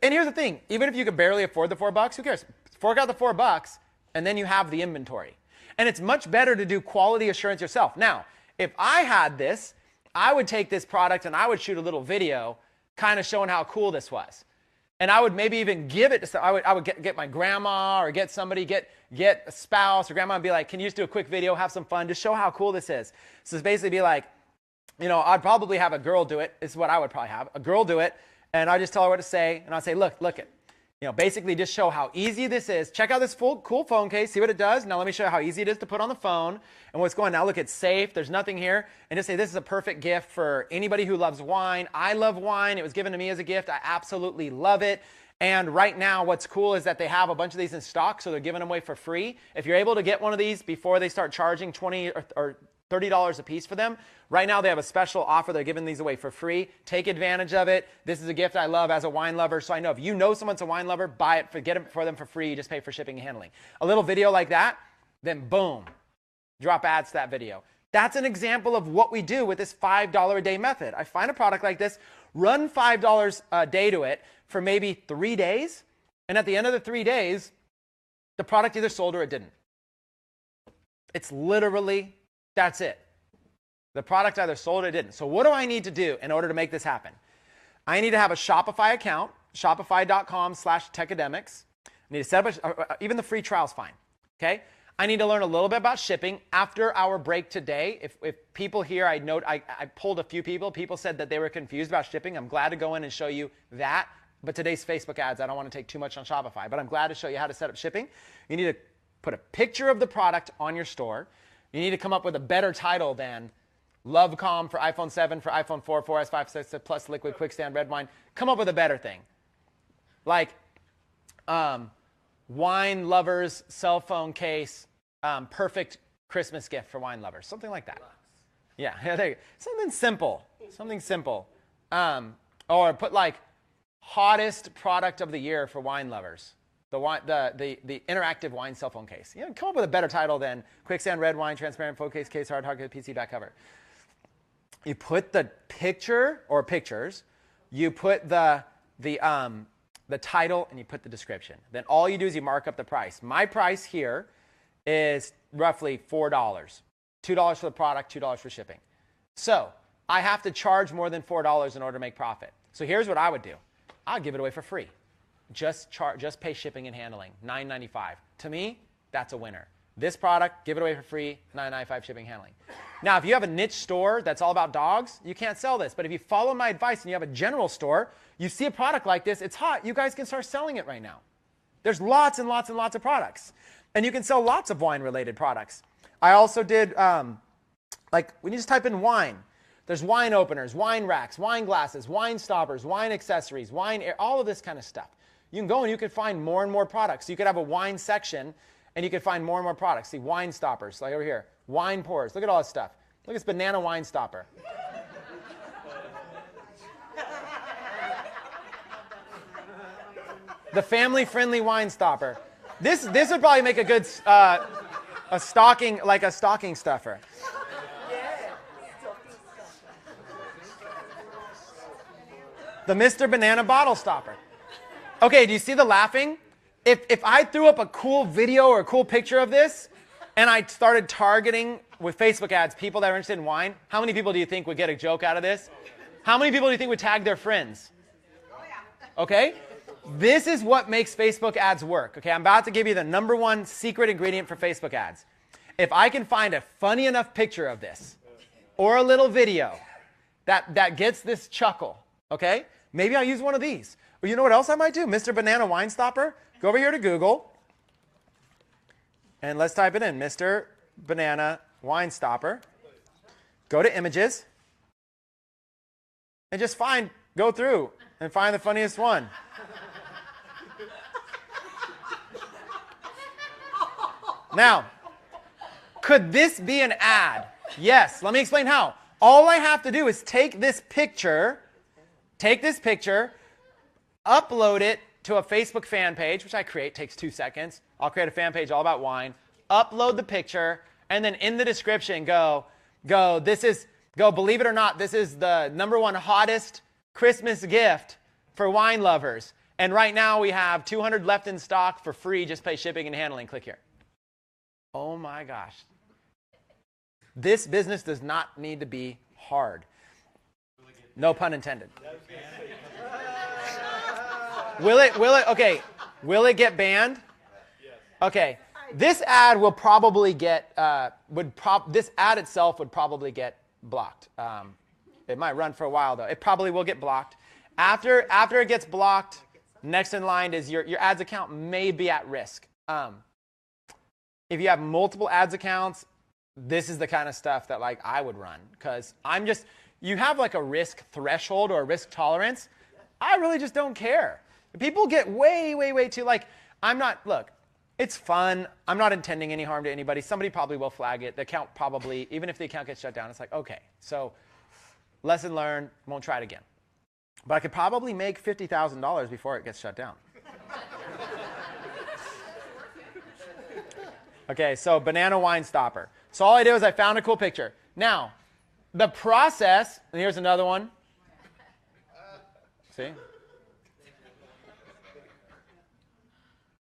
And here's the thing. Even if you could barely afford the $4, who cares? Fork out the $4 and then you have the inventory. And it's much better to do quality assurance yourself. Now, if I had this, I would take this product and I would shoot a little video kind of showing how cool this was. And I would maybe even give it to, I would get my grandma or get somebody, get a spouse or grandma and be like, can you just do a quick video, have some fun, just show how cool this is. So it's basically be like, I'd probably have a girl do it. This is what I would probably have. A girl do it, and I just tell her what to say, and I'll say, look it. Basically just show how easy this is. Check out this cool phone case, see what it does. Now let me show you how easy it is to put on the phone and what's going on. Now look, it's safe, there's nothing here. And just say this is a perfect gift for anybody who loves wine. I love wine, it was given to me as a gift. I absolutely love it. And right now what's cool is that they have a bunch of these in stock, so they're giving them away for free. If you're able to get one of these before they start charging $20 or $30 a piece for them. Right now they have a special offer. They're giving these away for free. Take advantage of it. This is a gift I love as a wine lover. So I know if you know someone's a wine lover, buy it, get it for them for free. You just pay for shipping and handling. A little video like that, then boom, drop ads to that video. That's an example of what we do with this $5 a day method. I find a product like this, run $5 a day to it for maybe 3 days. And at the end of the 3 days, the product either sold or it didn't. It's literally that's it. The product either sold or it didn't. So what do I need to do in order to make this happen? I need to have a Shopify account, shopify.com/techademics. I need to set up even the free trial is fine. Okay? I need to learn a little bit about shipping. After our break today, if people here, I pulled a few people. People said that they were confused about shipping. I'm glad to go in and show you that. But today's Facebook ads, I don't want to take too much on Shopify. But I'm glad to show you how to set up shipping. You need to put a picture of the product on your store. You need to come up with a better title than LoveCom for iPhone 7, for iPhone 4, 4S, 5, 6, plus liquid, quick stand, red wine. Come up with a better thing. Like wine lovers, cell phone case, perfect Christmas gift for wine lovers. Something like that. Yeah, something simple. Something simple. Or put like hottest product of the year for wine lovers. The interactive wine cell phone case. You know, come up with a better title than Quicksand Red Wine Transparent Phone Case Hard PC Back Cover. You put the picture or pictures, you put the title, and you put the description. Then all you do is you mark up the price. My price here is roughly $4. $2 for the product, $2 for shipping. So I have to charge more than $4 in order to make profit. So here's what I would do. I'd give it away for free. Just pay shipping and handling, $9.95. To me, that's a winner. This product, give it away for free, $9.95 shipping and handling. Now, if you have a niche store that's all about dogs, you can't sell this. But if you follow my advice and you have a general store, you see a product like this, it's hot. You guys can start selling it right now. There's lots and lots and lots of products. And you can sell lots of wine-related products. I also did, like, when you just type in wine, there's wine openers, wine racks, wine glasses, wine stoppers, wine accessories, wine air, all of this kind of stuff. You can go and you can find more and more products. You could have a wine section, and you can find more and more products. See, wine stoppers, like over here. Wine pours. Look at all this stuff. Look at this banana wine stopper. The family-friendly wine stopper. This would probably make a good a stocking stuffer. The Mr. Banana bottle stopper. Okay, do you see the laughing? If I threw up a cool video or a cool picture of this, and I started targeting with Facebook ads people that are interested in wine, how many people do you think would get a joke out of this? How many people do you think would tag their friends? Okay? This is what makes Facebook ads work. Okay, I'm about to give you the number one secret ingredient for Facebook ads. If I can find a funny enough picture of this, or a little video that gets this chuckle, okay? Maybe I'll use one of these. Or you know what else I might do? Mr. Banana Wine Stopper. Go over here to Google. And let's type it in. Mr. Banana Wine Stopper. Go to images. And just go through and find the funniest one. Now, could this be an ad? Yes. Let me explain how. All I have to do is take this picture, upload it to a Facebook fan page, which I create, takes 2 seconds. I'll create a fan page all about wine, upload the picture, and then in the description go, believe it or not, this is the number one hottest Christmas gift for wine lovers. And right now we have 200 left in stock for free, just pay shipping and handling. Click here. Oh my gosh. This business does not need to be hard. No pun intended. Will it get banned? Okay. This ad will probably get this ad itself would probably get blocked. It might run for a while though. It probably will get blocked. After it gets blocked, next in line is your ads account may be at risk. If you have multiple ads accounts, this is the kind of stuff that like I would run, because you have like a risk threshold or a risk tolerance. I really just don't care. People get way too look, it's fun. I'm not intending any harm to anybody. Somebody probably will flag it. The account probably, even if the account gets shut down, it's like, okay, so lesson learned, won't try it again. But I could probably make $50,000 before it gets shut down. Okay, so banana wine stopper. So all I did was I found a cool picture. Now, the process, and here's another one. See?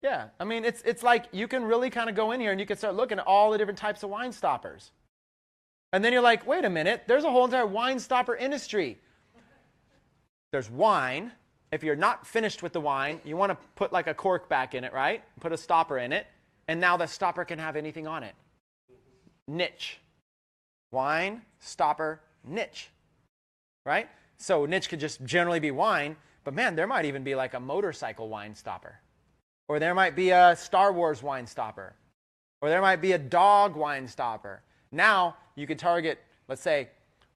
Yeah, I mean, it's like you can really kind of go in here and you can start looking at all the different types of wine stoppers. And then you're like, wait a minute, there's a whole entire wine stopper industry. There's wine. If you're not finished with the wine, you want to put like a cork back in it, right? Put a stopper in it. And now the stopper can have anything on it. Niche. Wine, stopper, niche. Right? So niche could just generally be wine, but man, there might even be like a motorcycle wine stopper. Or there might be a Star Wars wine stopper. Or there might be a dog wine stopper. Now you could target, let's say,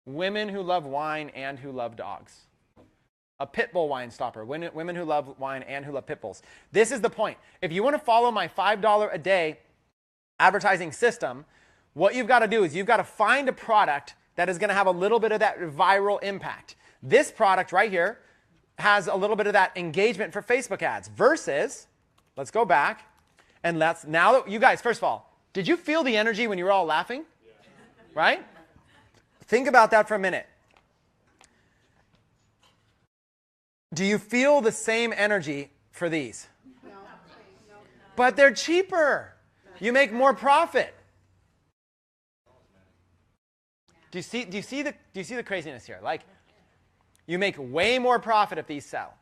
women who love wine and who love dogs. A pit bull wine stopper, women who love wine and who love pit bulls. This is the point. If you want to follow my $5 a day advertising system, what you've got to do is you've got to find a product that is going to have a little bit of that viral impact. This product right here has a little bit of that engagement for Facebook ads versus, let's go back, and now that you guys, first of all, did you feel the energy when you were all laughing? Yeah. Right? Think about that for a minute. Do you feel the same energy for these? No. But they're cheaper. You make more profit. Do you see the craziness here? Like, you make way more profit if these sell.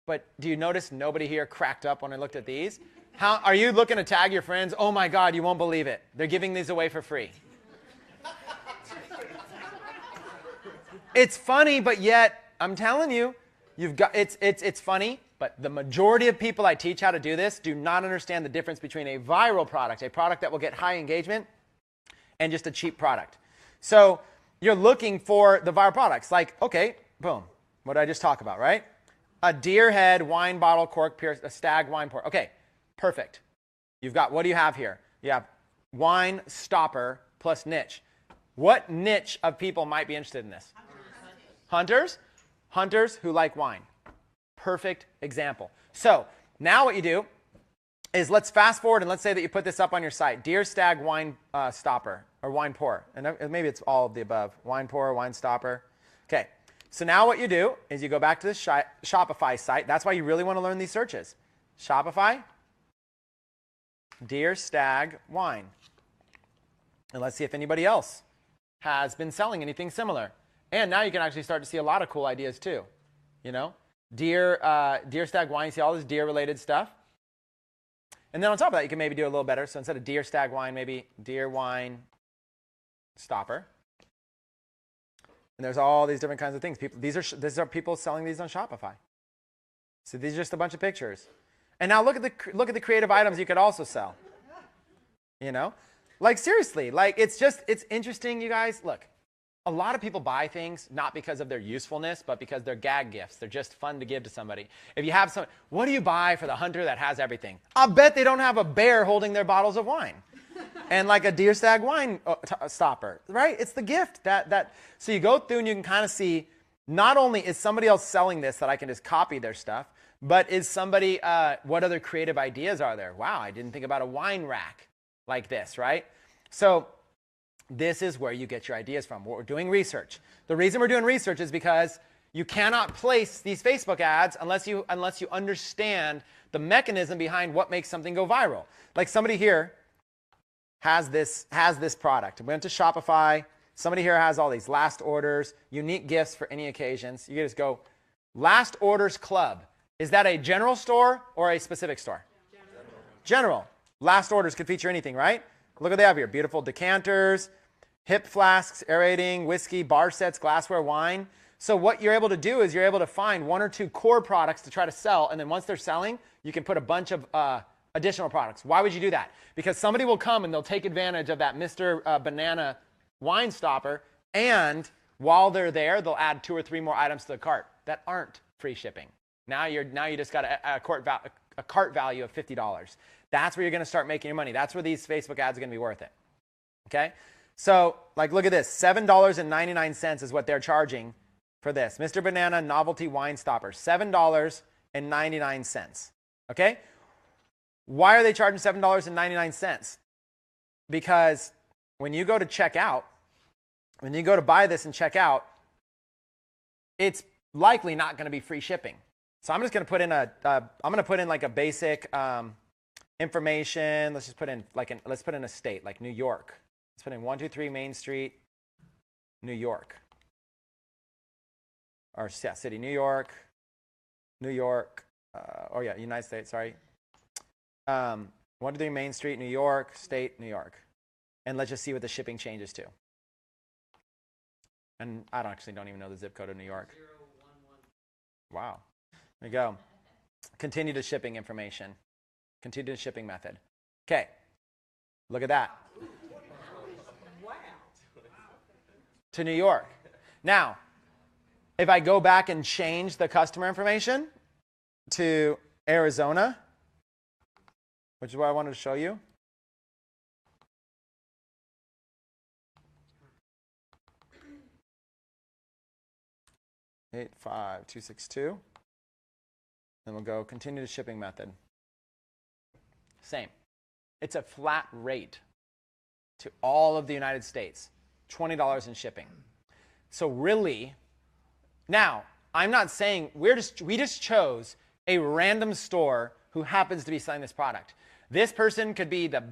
But do you notice nobody here cracked up when I looked at these? How are you looking to tag your friends? Oh my God, you won't believe it. They're giving these away for free. It's funny, but yet I'm telling you, it's funny, but the majority of people I teach how to do this do not understand the difference between a viral product, a product that will get high engagement, and just a cheap product. So you're looking for the viral products. Like, okay, boom. What did I just talk about, right? A deer head wine bottle cork pierce, a stag wine pour. Okay, perfect. You've got, what do you have here? You have wine stopper plus niche. What niche of people might be interested in this? Hunters? Hunters who like wine. Perfect example. So now what you do is let's fast forward and let's say that you put this up on your site. Deer stag wine stopper or wine pour. And maybe it's all of the above. Wine pour, wine stopper. Okay. So now what you do is you go back to the Shopify site. That's why you really want to learn these searches. Shopify, deer stag wine. And let's see if anybody else has been selling anything similar. And now you can actually start to see a lot of cool ideas too. You know, deer stag wine, you see all this deer related stuff. And then on top of that, you can maybe do a little better. So instead of deer stag wine, maybe deer wine stopper. And there's all these different kinds of things. These are people selling these on Shopify. So these are just a bunch of pictures. And now look at the creative items you could also sell. You know, like seriously, like it's interesting, you guys. Look, a lot of people buy things not because of their usefulness, but because they're gag gifts. They're just fun to give to somebody. If you have some, what do you buy for the hunter that has everything? I'll bet they don't have a bear holding their bottles of wine. And like a deer stag wine stopper, right? It's the gift so you go through and you can kind of see, not only is somebody else selling this that I can just copy their stuff, but is somebody, what other creative ideas are there? Wow, I didn't think about a wine rack like this, right? So this is where you get your ideas from. We're doing research. The reason we're doing research is because you cannot place these Facebook ads unless you understand the mechanism behind what makes something go viral. Like somebody here has this product. We went to Shopify. Somebody here has all these last orders, unique gifts for any occasions. You just go, last orders club. Is that a general store or a specific store? General. Last orders could feature anything, right? Look what they have here. Beautiful decanters, hip flasks, aerating, whiskey, bar sets, glassware, wine. So what you're able to do is you're able to find one or two core products to try to sell. And then once they're selling, you can put a bunch of additional products. Why would you do that? Because somebody will come and they'll take advantage of that Mr. Banana wine stopper, and while they're there, they'll add 2 or 3 more items to the cart that aren't free shipping. Now you just got a cart value of $50. That's where you're going to start making your money. That's where these Facebook ads are going to be worth it. Okay? So, like, look at this. $7.99 is what they're charging for this. Mr. Banana novelty wine stopper. $7.99. Okay? Why are they charging $7.99? Because when you go to check out, when you go to buy this and check out, it's likely not going to be free shipping. So I'm just going to put in like a basic information. Let's just put in let's put in a state like New York. Let's put in 123 Main Street, New York. Or yeah, city, New York. United States. Sorry. 123 Main Street, New York, state, New York. And let's just see what the shipping changes to. And I don't even know the zip code of New York. 011. Wow. There you go. Continue to shipping information. Continue to shipping method. Okay. Look at that. Wow. To New York. Now, if I go back and change the customer information to Arizona, which is what I wanted to show you. 85262. Then we'll go continue the shipping method. Same. It's a flat rate to all of the United States, $20 in shipping. So really, now, I'm not saying we just chose a random store who happens to be selling this product. This person could be the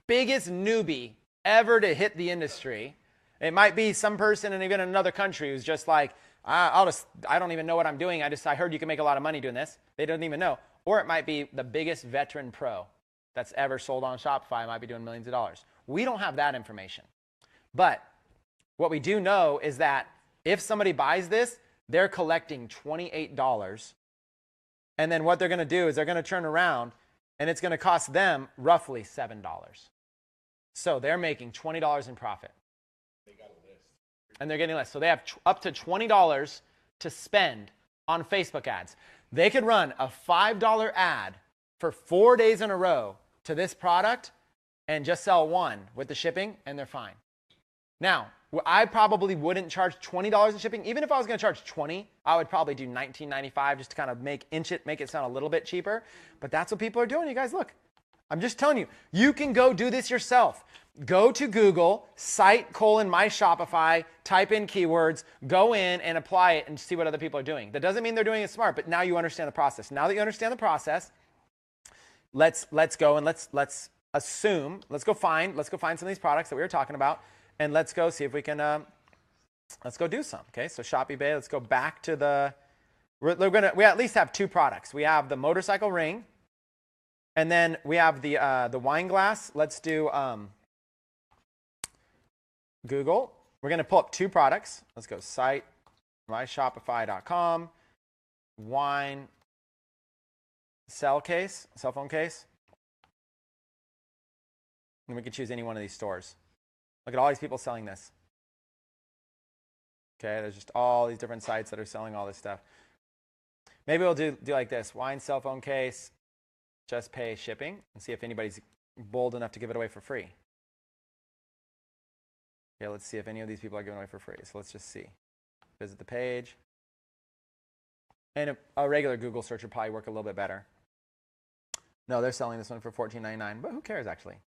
biggest newbie ever to hit the industry. It might be some person in even another country who's just like, I don't even know what I'm doing. I heard you can make a lot of money doing this. They don't even know. Or it might be the biggest veteran pro that's ever sold on Shopify, might be doing millions of dollars. We don't have that information. But what we do know is that if somebody buys this, they're collecting $28. And then what they're going to do is they're going to turn around and it's going to cost them roughly $7. So they're making $20 in profit. They got a list. And they're getting a list. So they have up to $20 to spend on Facebook ads. They could run a $5 ad for 4 days in a row to this product and just sell one with the shipping, and they're fine. Now, I probably wouldn't charge $20 in shipping. Even if I was going to charge $20, I would probably do $19.95 just to kind of make it sound a little bit cheaper. But that's what people are doing. You guys, look. I'm just telling you, you can go do this yourself. Go to Google, site:"my Shopify, type in keywords, go in and apply it and see what other people are doing. That doesn't mean they're doing it smart, but now you understand the process. Now that you understand the process, let's go and let's go find some of these products that we were talking about. And let's go see if we can, let's go do some. Okay, so Shopify, let's go back to we at least have two products. We have the motorcycle ring, and then we have the wine glass. Let's do Google. We're going to pull up two products. Let's go site:myshopify.com, wine cell phone case. And we can choose any one of these stores. Look at all these people selling this. Okay, there's just all these different sites that are selling all this stuff. Maybe we'll do like this. Wine cell phone case, just pay shipping, and see if anybody's bold enough to give it away for free. Okay, let's see if any of these people are giving away for free. So let's just see. Visit the page. And a regular Google search would probably work a little bit better. No, they're selling this one for $14.99, but who cares actually?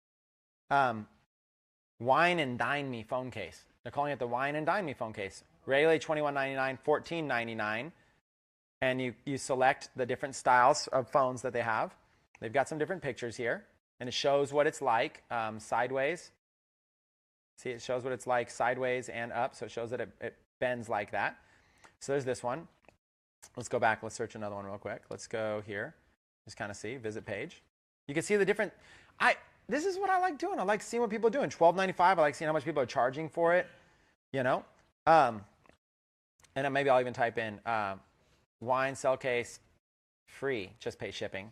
Wine and Dine Me phone case. They're calling it the Wine and Dine Me phone case. Regularly $21.99, $14.99. And you select the different styles of phones that they have. They've got some different pictures here. And it shows what it's like sideways. See, it shows what it's like sideways and up. So it shows that it bends like that. So there's this one. Let's go back. Let's search another one real quick. Let's go here. Just kind of see. Visit page. You can see the different... This is what I like doing. I like seeing what people are doing. $12.95. I like seeing how much people are charging for it. You know? And then maybe I'll even type in wine cell case free. Just pay shipping.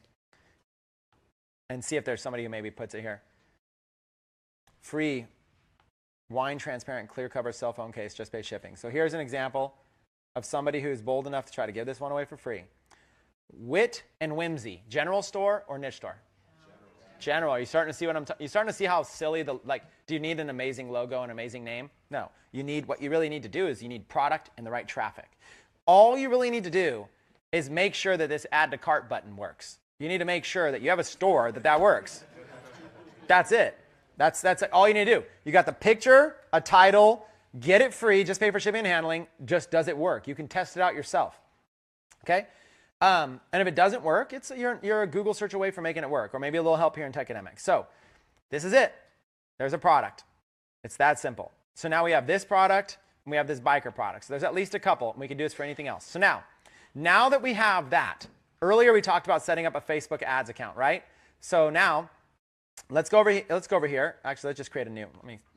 And see if there's somebody who maybe puts it here. Free wine transparent clear cover cell phone case. Just pay shipping. So here's an example of somebody who's bold enough to try to give this one away for free. Wit and Whimsy. General store or niche store? General. Are you starting to see you starting to see how silly do you need an amazing logo and amazing name? No. What you really need to do is you need product and the right traffic. All you really need to do is make sure that this add to cart button works. You need to make sure that you have a store that works. That's it. That's all you need to do. You got the picture, a title, get it free, just pay for shipping and handling. Just does it work? You can test it out yourself. Okay? And if it doesn't work, you're a Google search away from making it work, or maybe a little help here in Techademics. So this is it. There's a product. It's that simple. So now we have this product, and we have this biker product. So there's at least a couple, and we can do this for anything else. So now that we have that, earlier we talked about setting up a Facebook ads account, right? So now let's go over here. Actually, let's just create a new.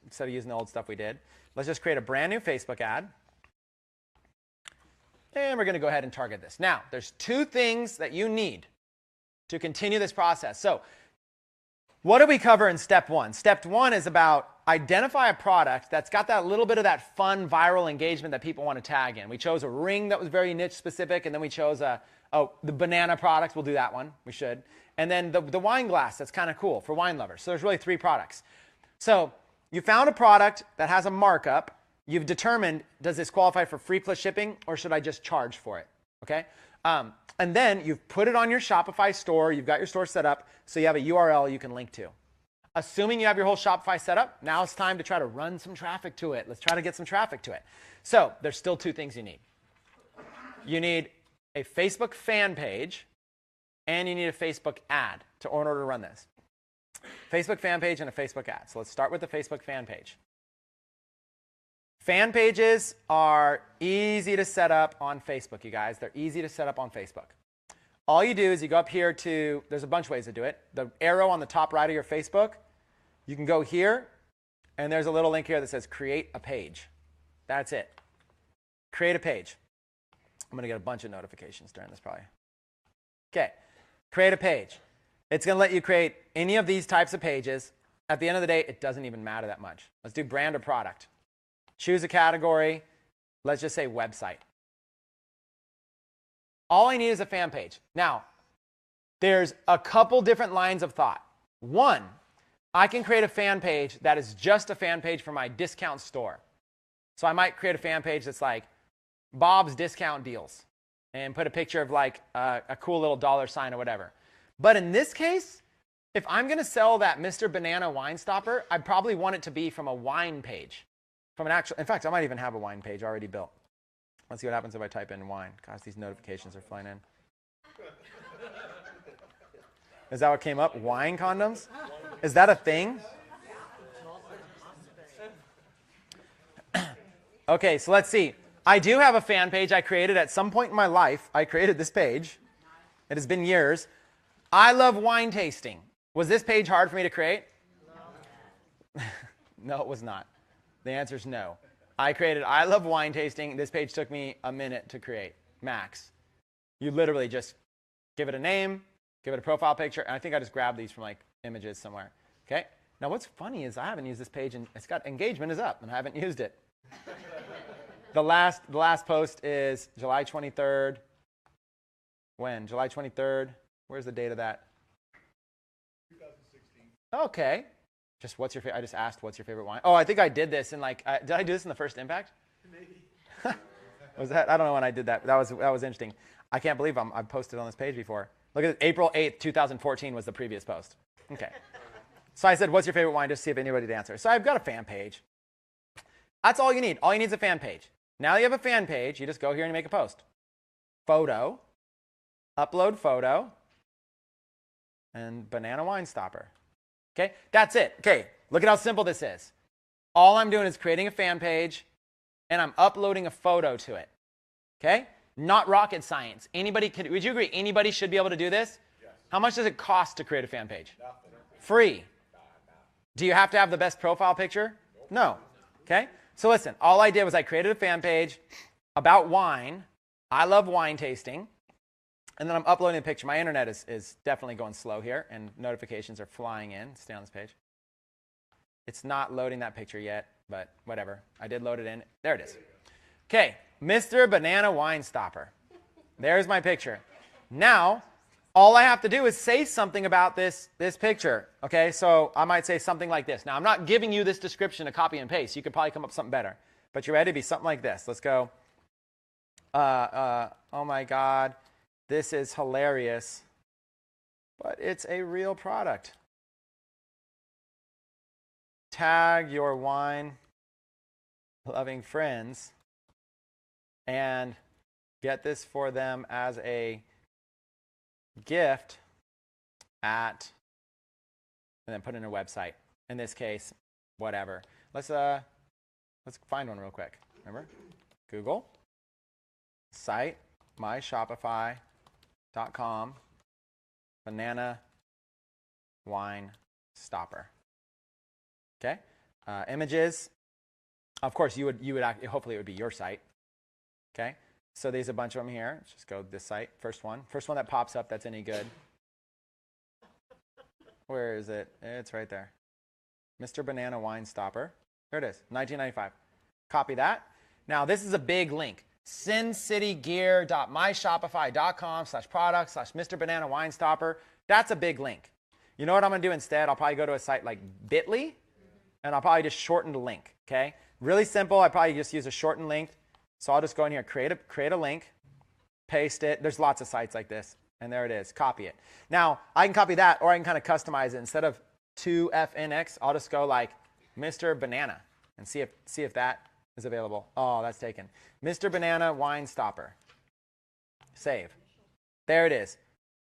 Instead of using the old stuff we did, let's just create a brand new Facebook ad. And we're going to go ahead and target this. Now, there's two things that you need to continue this process. So what did we cover in step one? Step one is about identify a product that's got that little bit of that fun viral engagement that people want to tag in. We chose a ring that was very niche specific, and then we chose the banana product. We'll do that one. We should. And then the wine glass, that's kind of cool for wine lovers. So there's really three products. So you found a product that has a markup. you've determined, does this qualify for free plus shipping or should I just charge for it? Okay. And then you've put it on your Shopify store. You've got your store set up. So you have a URL you can link to. Assuming you have your whole Shopify set up, now it's time to try to run some traffic to it. Let's try to get some traffic to it. So there's still two things you need. You need a Facebook fan page and you need a Facebook ad in order to run this. Facebook fan page and a Facebook ad. So let's start with the Facebook fan page. Fan pages are easy to set up on Facebook, you guys. They're easy to set up on Facebook. All you do is you go up here to, there's a bunch of ways to do it. The arrow on the top right of your Facebook, you can go here, and there's a little link here that says create a page. That's it. Create a page. I'm going to get a bunch of notifications during this probably. Okay, create a page. It's going to let you create any of these types of pages. At the end of the day, it doesn't even matter that much. Let's do brand or product. Choose a category. Let's just say website. All I need is a fan page. Now, there's a couple different lines of thought. One, I can create a fan page that is just a fan page for my discount store. So I might create a fan page that's like Bob's Discount Deals and put a picture of like a cool little dollar sign or whatever. But in this case, if I'm going to sell that Mr. Banana wine stopper, I probably want it to be from a wine page. From an actual, in fact, I might even have a wine page already built. Let's see what happens if I type in wine. Gosh, these notifications are flying in. Is that what came up? Wine condoms? Is that a thing? Okay, so let's see. I do have a fan page I created at some point in my life. I created this page. It has been years. I love wine tasting. Was this page hard for me to create? No. No, it was not. The answer is no. I created I love wine tasting. This page took me a minute to create, max. You literally just give it a name, give it a profile picture, and I think I just grabbed these from like images somewhere. Okay? Now what's funny is I haven't used this page and it's got engagement is up and I haven't used it. The last post is July 23rd. When? July 23rd. Where's the date of that? 2016. Okay. Just what's your favorite? I just asked what's your favorite wine. Oh, I think I did this in like. Did I do this in the first Impact? Maybe. Was that? I don't know when I did that. That was interesting. I can't believe I've posted on this page before. Look at it. April 8th, 2014 was the previous post. Okay. So I said, what's your favorite wine? Just to see if anybody would answer. So I've got a fan page. That's all you need. All you need is a fan page. Now you have a fan page. You just go here and you make a post. Photo. Upload photo. And banana wine stopper. Okay, that's it. Okay, look at how simple this is. All I'm doing is creating a fan page, and I'm uploading a photo to it. Okay, not rocket science. Would you agree? Anybody should be able to do this? Yes. How much does it cost to create a fan page? Nothing. Free. Do you have to have the best profile picture? No. Okay, so listen. All I did was I created a fan page about wine. I love wine tasting. And then I'm uploading a picture. My internet is definitely going slow here, and notifications are flying in. Stay on this page. It's not loading that picture yet, but whatever. I did load it in. There it is. Okay, Mr. Banana Wine Stopper. There's my picture. Now, all I have to do is say something about this picture. Okay, so I might say something like this. Now, I'm not giving you this description to copy and paste. You could probably come up with something better. But you ready to be something like this? Let's go. Oh, my God. This is hilarious, but it's a real product. Tag your wine-loving friends and get this for them as a gift and then put it in a website. In this case, whatever. Let's find one real quick. Remember? Google, site, myshopify.com, banana wine stopper. Okay, images. Of course, you would hopefully it would be your site. Okay, so there's a bunch of them here. Let's just go to this site. First one that pops up that's any good. Where is it? It's right there. Mr. Banana Wine Stopper. There it is, $19.95. Copy that. Now this is a big link. sincitigear.myshopify.com/product/Mr. Banana Wine Stopper. That's a big link. You know what I'm going to do instead? I'll probably go to a site like Bitly, and I'll probably just shorten the link. okay? Really simple. I probably just use a shortened link. So I'll just go in here, create a link, paste it. There's lots of sites like this. And there it is. Copy it. Now, I can copy that, or I can kind of customize it. Instead of 2FNX, I'll just go like Mr. Banana and see if that is available. Oh, that's taken. Mr. Banana Wine Stopper. Save. There it is.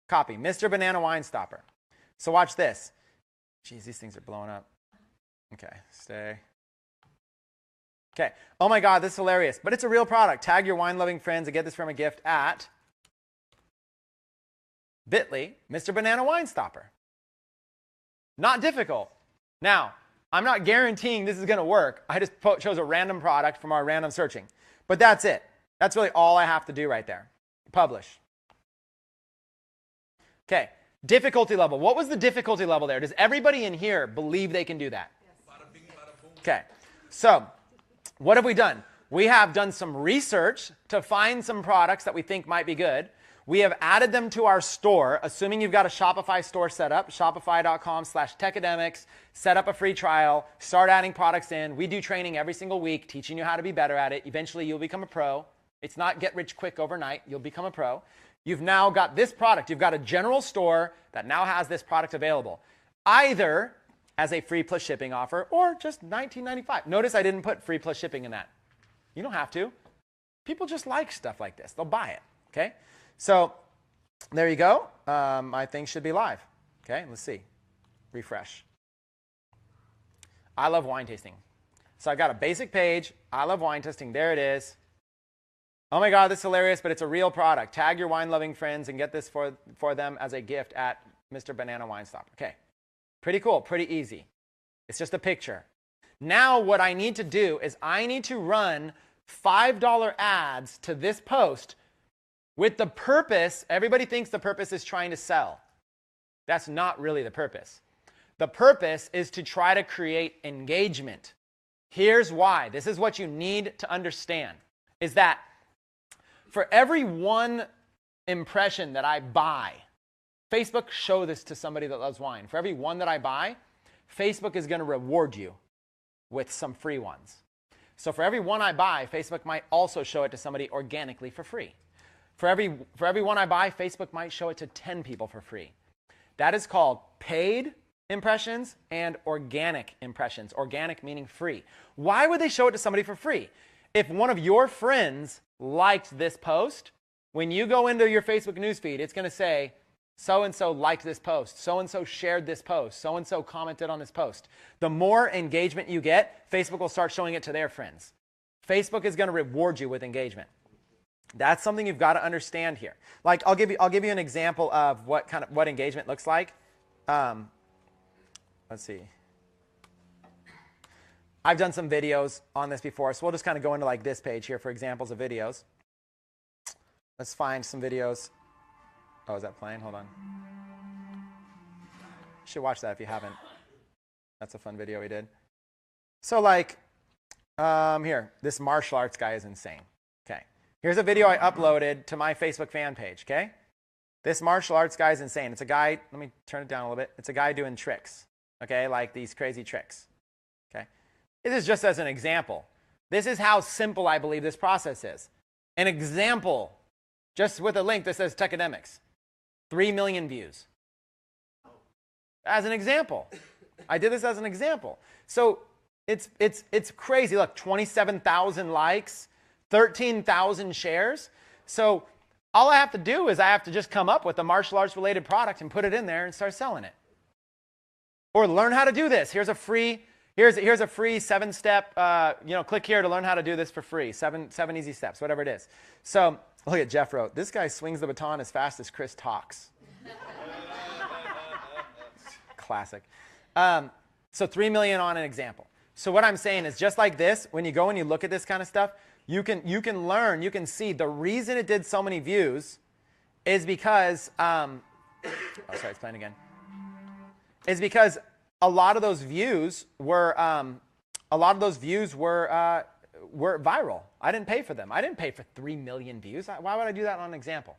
Copy. Mr. Banana Wine Stopper. So watch this. Geez, these things are blowing up. Okay, stay. Okay. Oh my God, this is hilarious. But it's a real product. Tag your wine-loving friends and get this from a gift at bit.ly, Mr. Banana Wine Stopper. Not difficult. Now, I'm not guaranteeing this is going to work. I just chose a random product from our random searching. But that's it. That's really all I have to do right there. Publish. Okay. Difficulty level. What was the difficulty level there? Does everybody in here believe they can do that? Yes. Okay. So, what have we done? We have done some research to find some products that we think might be good. We have added them to our store, assuming you've got a Shopify store set up, shopify.com/techademics, set up a free trial, start adding products in. We do training every single week, teaching you how to be better at it. Eventually, you'll become a pro. It's not get rich quick overnight. You'll become a pro. You've now got this product. You've got a general store that now has this product available, either as a free plus shipping offer or just $19.95. Notice I didn't put free plus shipping in that. You don't have to. People just like stuff like this. They'll buy it, okay? So there you go. My thing should be live. Okay, let's see. Refresh. I love wine tasting. So I've got a basic page. I love wine tasting. There it is. Oh my God, this is hilarious, but it's a real product. Tag your wine-loving friends and get this for them as a gift at Mr. Banana Wine Stopper. Okay, pretty cool, pretty easy. It's just a picture. Now what I need to do is I need to run $5 ads to this post with the purpose, everybody thinks the purpose is trying to sell. That's not really the purpose. The purpose is to try to create engagement. Here's why. This is what you need to understand, is that for every one impression that I buy, Facebook, show this to somebody that loves wine. For every one that I buy, Facebook is going to reward you with some free ones. So for every one I buy, Facebook might also show it to somebody organically for free. For every one I buy, Facebook might show it to 10 people for free. That is called paid impressions and organic impressions. Organic meaning free. Why would they show it to somebody for free? If one of your friends liked this post, when you go into your Facebook newsfeed, it's going to say, so-and-so liked this post, so-and-so shared this post, so-and-so commented on this post. The more engagement you get, Facebook will start showing it to their friends. Facebook is going to reward you with engagement. That's something you've got to understand here. Like I'll give you an example of what engagement looks like. Let's see. I've done some videos on this before, so we'll just kind of go into like this page here for examples of videos. Let's find some videos. Oh, is that playing? Hold on. You should watch that if you haven't. That's a fun video we did. So like, here, this martial arts guy is insane. Okay. Here's a video I uploaded to my Facebook fan page, okay? This martial arts guy is insane. It's a guy, let me turn it down a little bit. It's a guy doing tricks, okay? Like these crazy tricks, okay? This is just as an example. This is how simple I believe this process is. An example, just with a link that says Techademics. 3 million views. As an example. I did this as an example. So it's crazy. Look, 27,000 likes, 13,000 shares. So all I have to do is I have to just come up with a martial arts related product and put it in there and start selling it. Or learn how to do this. Here's a free 7-step, click here to learn how to do this for free. Seven easy steps, whatever it is. So look at Jeff wrote, this guy swings the baton as fast as Chris talks. Classic. So 3 million on an example. So what I'm saying is just like this, when you go and you look at this kind of stuff, you can learn, you can see the reason it did so many views is because, oh, sorry, it's playing again. Is because a lot of those views were viral. I didn't pay for them. I didn't pay for 3 million views. Why would I do that on an example?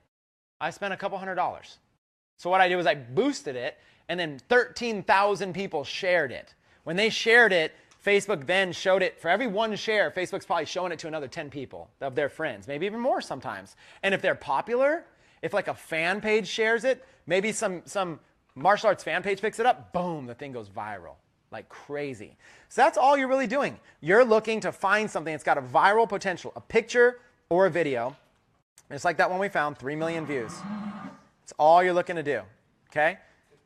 I spent a couple $100s. So what I did was I boosted it, and then 13,000 people shared it. When they shared it, Facebook then showed it, for every one share, Facebook's probably showing it to another 10 people of their friends, maybe even more sometimes. And if they're popular, if like a fan page shares it, maybe some martial arts fan page picks it up, boom, the thing goes viral like crazy. So that's all you're really doing. You're looking to find something that's got a viral potential, a picture or a video. Just like that one we found, 3 million views. That's all you're looking to do, okay?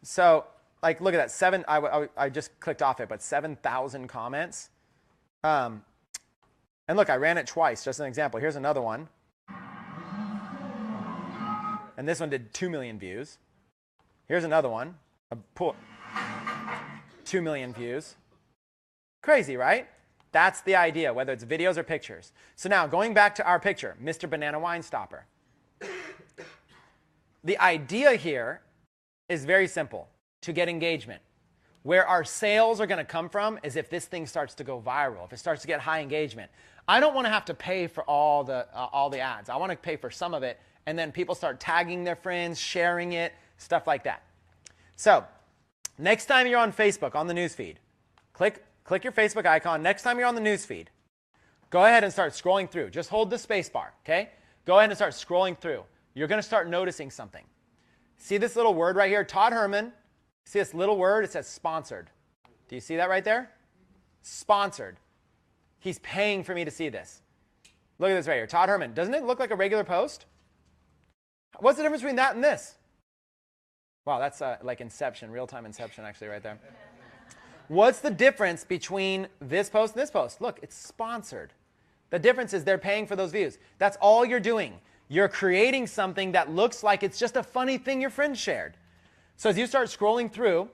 So, like, look at that, I just clicked off it, but 7,000 comments. And look, I ran it twice, just an example. Here's another one. And this one did 2 million views. Here's another one, 2 million views. Crazy, right? That's the idea, whether it's videos or pictures. So now, going back to our picture, Mr. Banana Wine Stopper. The idea here is very simple, to get engagement. Where our sales are going to come from is if this thing starts to go viral, if it starts to get high engagement. I don't want to have to pay for all the ads. I want to pay for some of it, and then people start tagging their friends, sharing it, stuff like that. So, next time you're on Facebook, on the newsfeed, click your Facebook icon. Next time you're on the newsfeed, go ahead and start scrolling through. Just hold the space bar, okay? Go ahead and start scrolling through. You're going to start noticing something. See this little word right here? Todd Herman. See this little word? It says sponsored. Do you see that right there? Sponsored. He's paying for me to see this. Look at this right here. Todd Herman. Doesn't it look like a regular post? What's the difference between that and this? Wow, that's like Inception, real-time Inception actually right there. What's the difference between this post and this post? Look, it's sponsored. The difference is they're paying for those views. That's all you're doing. You're creating something that looks like it's just a funny thing your friend shared. So as you start scrolling through,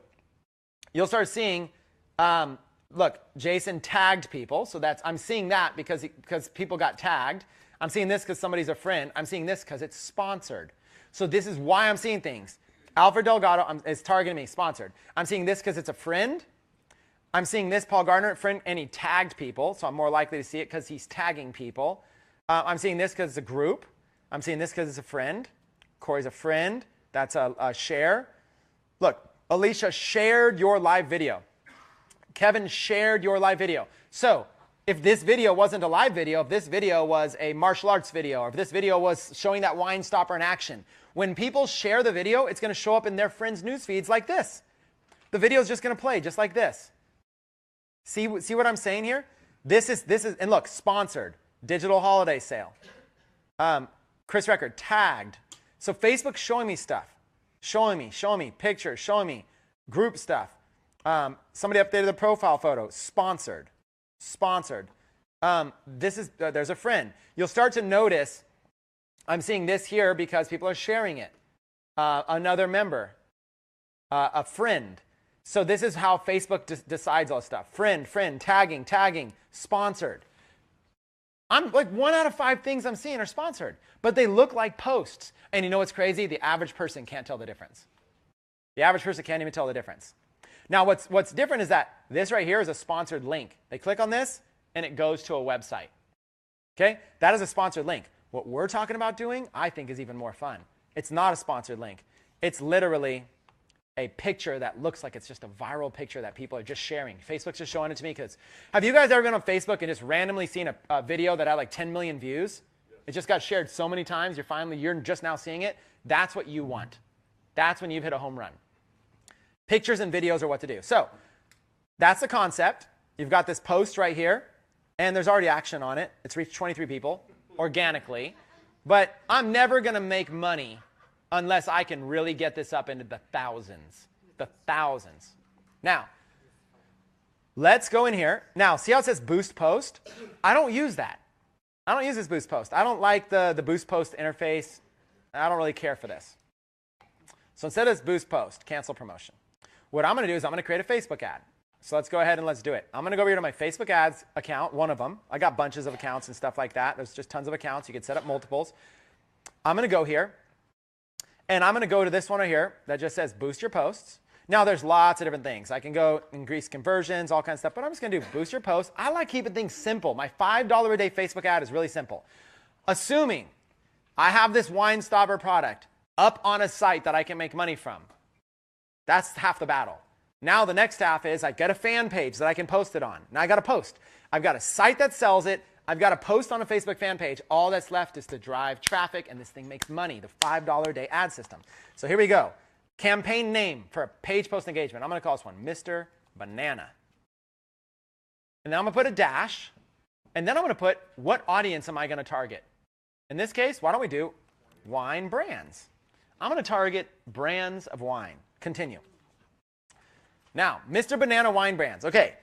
you'll start seeing, look, Jason tagged people. So I'm seeing that because people got tagged. I'm seeing this because somebody's a friend. I'm seeing this because it's sponsored. So this is why I'm seeing things. Alfred Delgado is targeting me, sponsored. I'm seeing this because it's a friend. I'm seeing this, Paul Gardner, friend, and he tagged people. So I'm more likely to see it because he's tagging people. I'm seeing this because it's a group. I'm seeing this because it's a friend. Corey's a friend. That's a share. Look, Alicia shared your live video. Kevin shared your live video. So if this video wasn't a live video, if this video was a martial arts video, or if this video was showing that wine stopper in action, when people share the video, it's going to show up in their friends' news feeds like this. The video is just going to play just like this. See what I'm saying here? This is, and look, sponsored, digital holiday sale. Chris Record, tagged. So Facebook's showing me stuff. Showing me pictures, showing me group stuff. Somebody updated the profile photo, sponsored. There's a friend. You'll start to notice, I'm seeing this here because people are sharing it. Another member, a friend. So this is how Facebook decides all this stuff. Friend, tagging, sponsored. I'm like 1 out of 5 things I'm seeing are sponsored, but they look like posts. And you know what's crazy? The average person can't tell the difference. The average person can't even tell the difference. Now, what's different is that this right here is a sponsored link. They click on this, and it goes to a website. Okay? That is a sponsored link. What we're talking about doing, I think, is even more fun. It's not a sponsored link. It's literally a picture that looks like it's just a viral picture that people are just sharing. Facebook's just showing it to me because have you guys ever been on Facebook and just randomly seen a video that had like 10 million views? It just got shared so many times, you're just now seeing it. That's what you want. That's when you've hit a home run. Pictures and videos are what to do. So that's the concept. You've got this post right here, and there's already action on it. It's reached 23 people organically. But I'm never going to make money unless I can really get this up into the thousands. The thousands. Now, let's go in here. Now, see how it says boost post? I don't use that. I don't use this boost post. I don't like the boost post interface. I don't really care for this. So instead of boost post, cancel promotion. What I'm going to do is I'm going to create a Facebook ad. So let's go ahead and let's do it. I'm going to go over here to my Facebook ads account, one of them. I got bunches of accounts and stuff like that. There's just tons of accounts. You can set up multiples. I'm going to go here. And I'm going to go to this one right here that just says boost your posts. Now there's lots of different things. I can go increase conversions, all kinds of stuff, but I'm just going to do boost your posts. I like keeping things simple. My $5 a day Facebook ad is really simple. Assuming I have this wine stopper product up on a site that I can make money from. That's half the battle. Now the next half is I get a fan page that I can post it on. Now I got to post. I've got a site that sells it. I've got to post on a Facebook fan page. All that's left is to drive traffic, and this thing makes money, the $5 a day ad system. So here we go. Campaign name for a page post engagement. I'm going to call this one Mr. Banana. And then I'm going to put a dash. And then I'm going to put, what audience am I going to target? In this case, why don't we do wine brands? I'm going to target brands of wine. Continue. Now, Mr. Banana wine brands. Okay.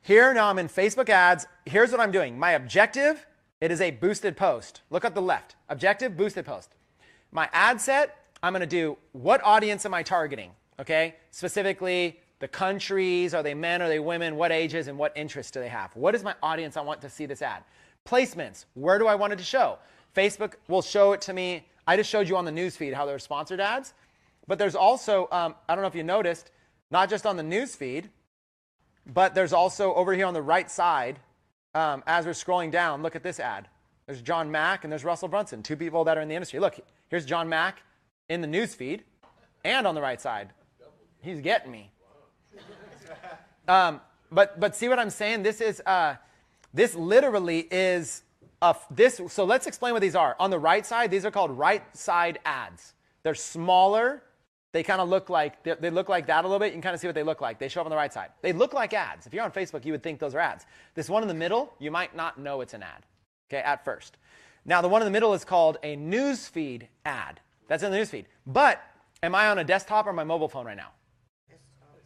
Here, now I'm in Facebook ads. Here's what I'm doing. My objective, it is a boosted post. Look at the left. Objective, boosted post. My ad set, I'm going to do what audience am I targeting? Okay. Specifically, the countries, are they men, are they women, what ages, and what interests do they have? What is my audience I want to see this ad? Placements, where do I want it to show? Facebook will show it to me. I just showed you on the news feed how there are sponsored ads. But there's also, I don't know if you noticed, not just on the news feed, but there's also over here on the right side, as we're scrolling down, look at this ad. There's John Mack and there's Russell Brunson, two people that are in the industry. Look, here's John Mack in the news feed and on the right side. He's getting me. But see what I'm saying? This is this literally is this. So let's explain what these are. On the right side, these are called right side ads. They're smaller. They kind of look like they look like that a little bit. You can kind of see what they look like. They show up on the right side. They look like ads. If you're on Facebook, you would think those are ads. This one in the middle, you might not know it's an ad. Okay, at first. Now the one in the middle is called a newsfeed ad. That's in the newsfeed. But am I on a desktop or my mobile phone right now?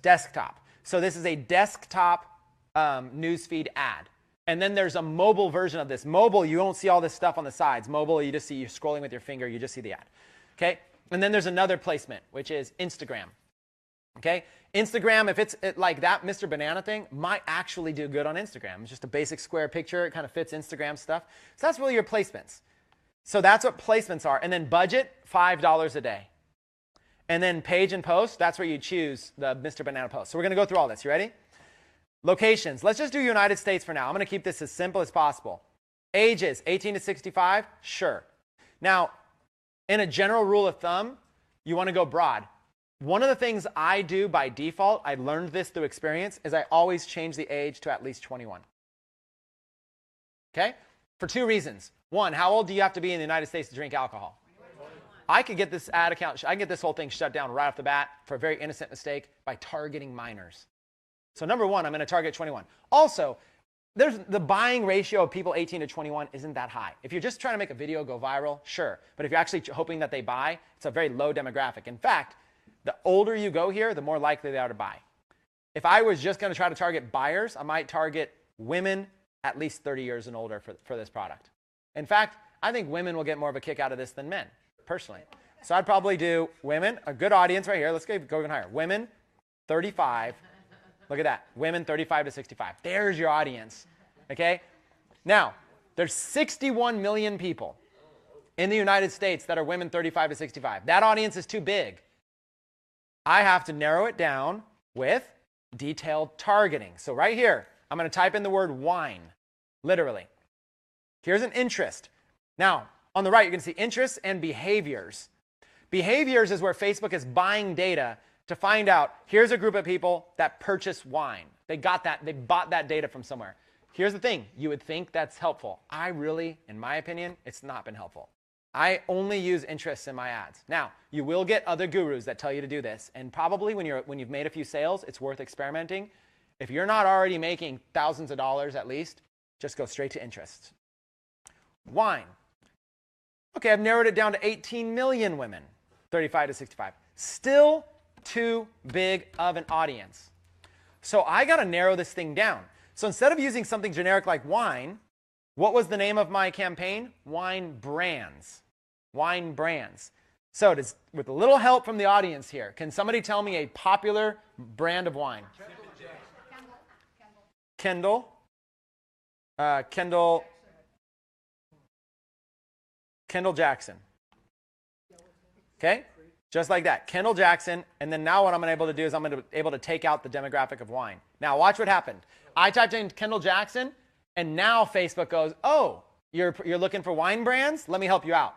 Desktop. So this is a desktop newsfeed ad. And then there's a mobile version of this. Mobile, you don't see all this stuff on the sides. Mobile, you just see you scrolling with your finger. You just see the ad. Okay? And then there's another placement, which is Instagram. Okay? Instagram, if it's like that Mr. Banana thing, might actually do good on Instagram. It's just a basic square picture. It kind of fits Instagram stuff. So that's really your placements. So that's what placements are. And then budget, $5 a day. And then page and post, that's where you choose the Mr. Banana post. So we're going to go through all this. You ready? Locations. Let's just do United States for now. I'm going to keep this as simple as possible. Ages, 18 to 65? Sure. Now, in a general rule of thumb, you want to go broad. One of the things I do by default, I learned this through experience, is I always change the age to at least 21. Okay? For two reasons. One, how old do you have to be in the United States to drink alcohol? 21. I could get this ad account, I can get this whole thing shut down right off the bat for a very innocent mistake by targeting minors. So number one, I'm going to target 21. Also, there's the buying ratio of people 18 to 21 isn't that high. If you're just trying to make a video go viral, sure. But if you're actually hoping that they buy, it's a very low demographic. In fact, the older you go here, the more likely they are to buy. If I was just going to try to target buyers, I might target women at least 30 years and older for this product. In fact, I think women will get more of a kick out of this than men, personally. So I'd probably do women, a good audience right here. Let's go even higher. Women, 35. Look at that. Women 35 to 65. There's your audience. Okay? Now, there's 61 million people in the United States that are women 35 to 65. That audience is too big. I have to narrow it down with detailed targeting. So right here, I'm going to type in the word wine, literally. Here's an interest. Now, on the right, you can see interests and behaviors. Behaviors is where Facebook is buying data to find out, here's a group of people that purchase wine. They bought that data from somewhere. Here's the thing, you would think that's helpful. I really, in my opinion, it's not been helpful. I only use interests in my ads. Now, you will get other gurus that tell you to do this, and probably when you've made a few sales, it's worth experimenting. If you're not already making thousands of dollars at least, just go straight to interests. Wine. Okay, I've narrowed it down to 18 million women, 35 to 65. Still too big of an audience. So I got to narrow this thing down. So instead of using something generic like wine, what was the name of my campaign? Wine brands. Wine brands. So with a little help from the audience here, can somebody tell me a popular brand of wine? Kendall. Kendall Jackson. Okay? Just like that. Kendall Jackson. And then now what I'm able to do is I'm going to be able to take out the demographic of wine. Now watch what happened. I typed in Kendall Jackson, and now Facebook goes, oh, you're looking for wine brands? Let me help you out.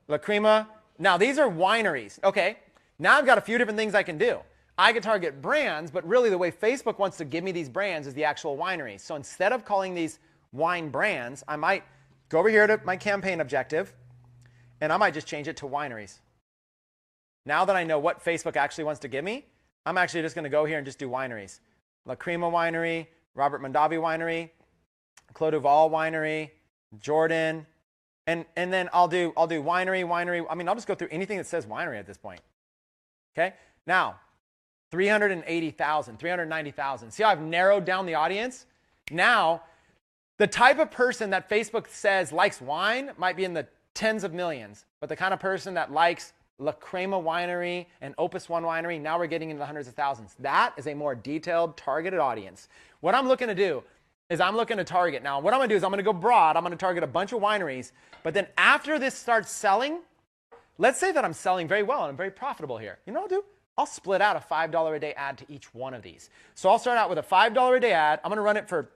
La Crema. Now these are wineries. Okay. Now I've got a few different things I can do. I could target brands, but really the way Facebook wants to give me these brands is the actual wineries. So instead of calling these wine brands, I might go over here to my campaign objective, and I might just change it to wineries. Now that I know what Facebook actually wants to give me, I'm actually just going to go here and just do wineries. La Crema Winery, Robert Mondavi Winery, Clos du Val Winery, Jordan, and then I'll do winery. I mean, I'll just go through anything that says winery at this point. Okay? Now, 380,000, 390,000. See how I've narrowed down the audience? Now, the type of person that Facebook says likes wine might be in the tens of millions, but the kind of person that likes La Crema Winery and Opus One Winery, now we're getting into the hundreds of thousands. That is a more detailed, targeted audience. What I'm looking to do is I'm looking to target. Now, what I'm going to do is I'm going to go broad. I'm going to target a bunch of wineries, but then after this starts selling, let's say that I'm selling very well and I'm very profitable here. You know what I'll do? I'll split out a $5 a day ad to each one of these. So I'll start out with a $5 a day ad. I'm going to run it for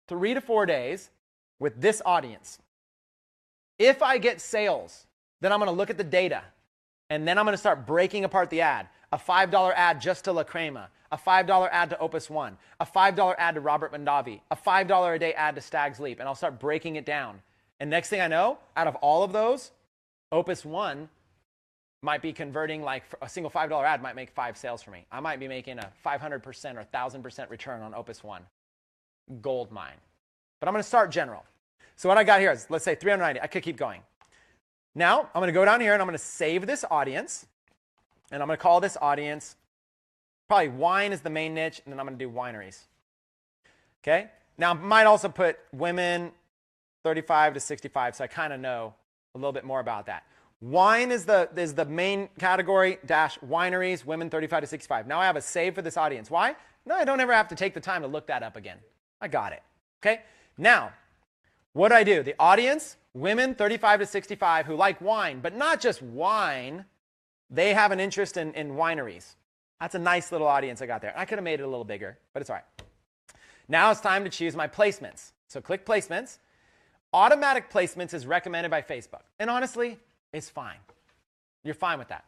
3 to 4 days with this audience. If I get sales, then I'm going to look at the data, and then I'm going to start breaking apart the ad. A $5 ad just to La Crema, a $5 ad to Opus One, a $5 ad to Robert Mondavi, a $5 a day ad to Stag's Leap, and I'll start breaking it down. And next thing I know, out of all of those, Opus One might be converting, like a single $5 ad might make 5 sales for me. I might be making a 500% or 1,000% return on Opus One. Gold mine. But I'm going to start general. So what I got here is, let's say 390. I could keep going. Now, I'm going to go down here and I'm going to save this audience. And I'm going to call this audience, probably wine is the main niche, and then I'm going to do wineries. Okay? Now, I might also put women 35 to 65, so I kind of know a little bit more about that. Wine is the main category, dash wineries, women 35 to 65. Now I have a save for this audience. Why? No, I don't ever have to take the time to look that up again. I got it. Okay? Now, what do I do? The audience, women 35 to 65 who like wine, but not just wine. They have an interest in wineries. That's a nice little audience I got there. I could have made it a little bigger, but it's all right. Now it's time to choose my placements. So click placements. Automatic placements is recommended by Facebook. And honestly, it's fine. You're fine with that.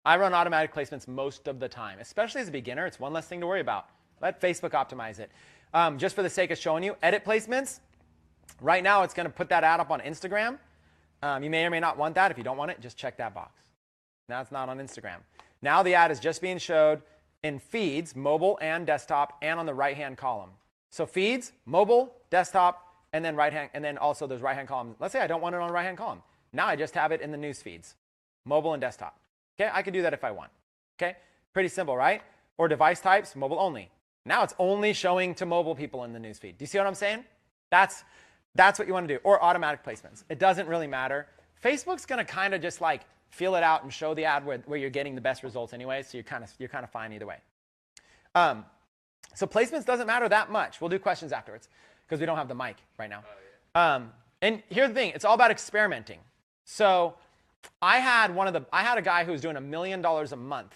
I run automatic placements most of the time, especially as a beginner. It's one less thing to worry about. Let Facebook optimize it. Just for the sake of showing you, edit placements. Right now, it's going to put that ad up on Instagram. You may or may not want that. If you don't want it, just check that box. Now it's not on Instagram. Now the ad is just being showed in feeds, mobile and desktop, and on the right-hand column. So feeds, mobile, desktop, and then right-hand, and then also those right-hand columns. Let's say I don't want it on the right-hand column. Now I just have it in the news feeds, mobile and desktop. Okay, I could do that if I want. Okay, pretty simple, right? Or device types, mobile only. Now it's only showing to mobile people in the news feed. Do you see what I'm saying? That's what you want to do. Or automatic placements. It doesn't really matter. Facebook's going to kind of just like feel it out and show the ad where you're getting the best results anyway. So you're kind of fine either way. So placements doesn't matter that much. We'll do questions afterwards because we don't have the mic right now. And here's the thing. It's all about experimenting. So I had a guy who was doing $1 million a month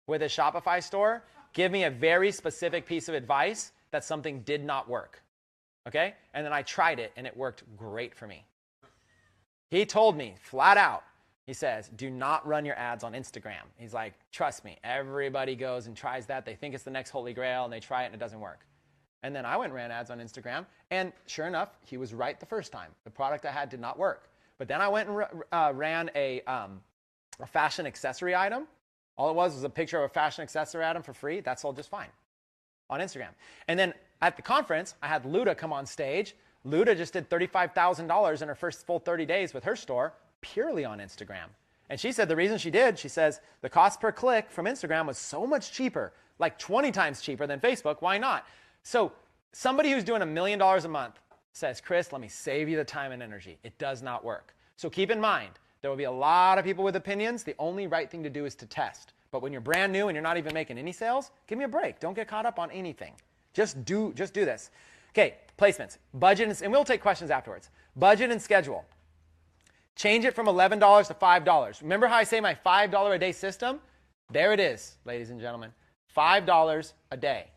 with his Shopify store give me a very specific piece of advice that something did not work. Okay? And then I tried it and it worked great for me. He told me flat out, he says, do not run your ads on Instagram. He's like, trust me, everybody goes and tries that. They think it's the next holy grail and they try it and it doesn't work. And then I went and ran ads on Instagram and sure enough, he was right the first time. The product I had did not work. But then I went and ran a fashion accessory item. All it was a picture of a fashion accessory item for free. That sold just fine on Instagram. And then at the conference, I had Luda come on stage. Luda just did $35,000 in her first full 30 days with her store purely on Instagram. And she said the reason she did, she says, the cost per click from Instagram was so much cheaper, like 20 times cheaper than Facebook. Why not? So somebody who's doing $1 million a month says, Chris, let me save you the time and energy. It does not work. So keep in mind, there will be a lot of people with opinions. The only right thing to do is to test. But when you're brand new and you're not even making any sales, give me a break. Don't get caught up on anything. Just do this. Okay, placements, budget, and we'll take questions afterwards. Budget and schedule. Change it from $11 to $5. Remember how I say my $5 a day system? There it is, ladies and gentlemen. $5 a day.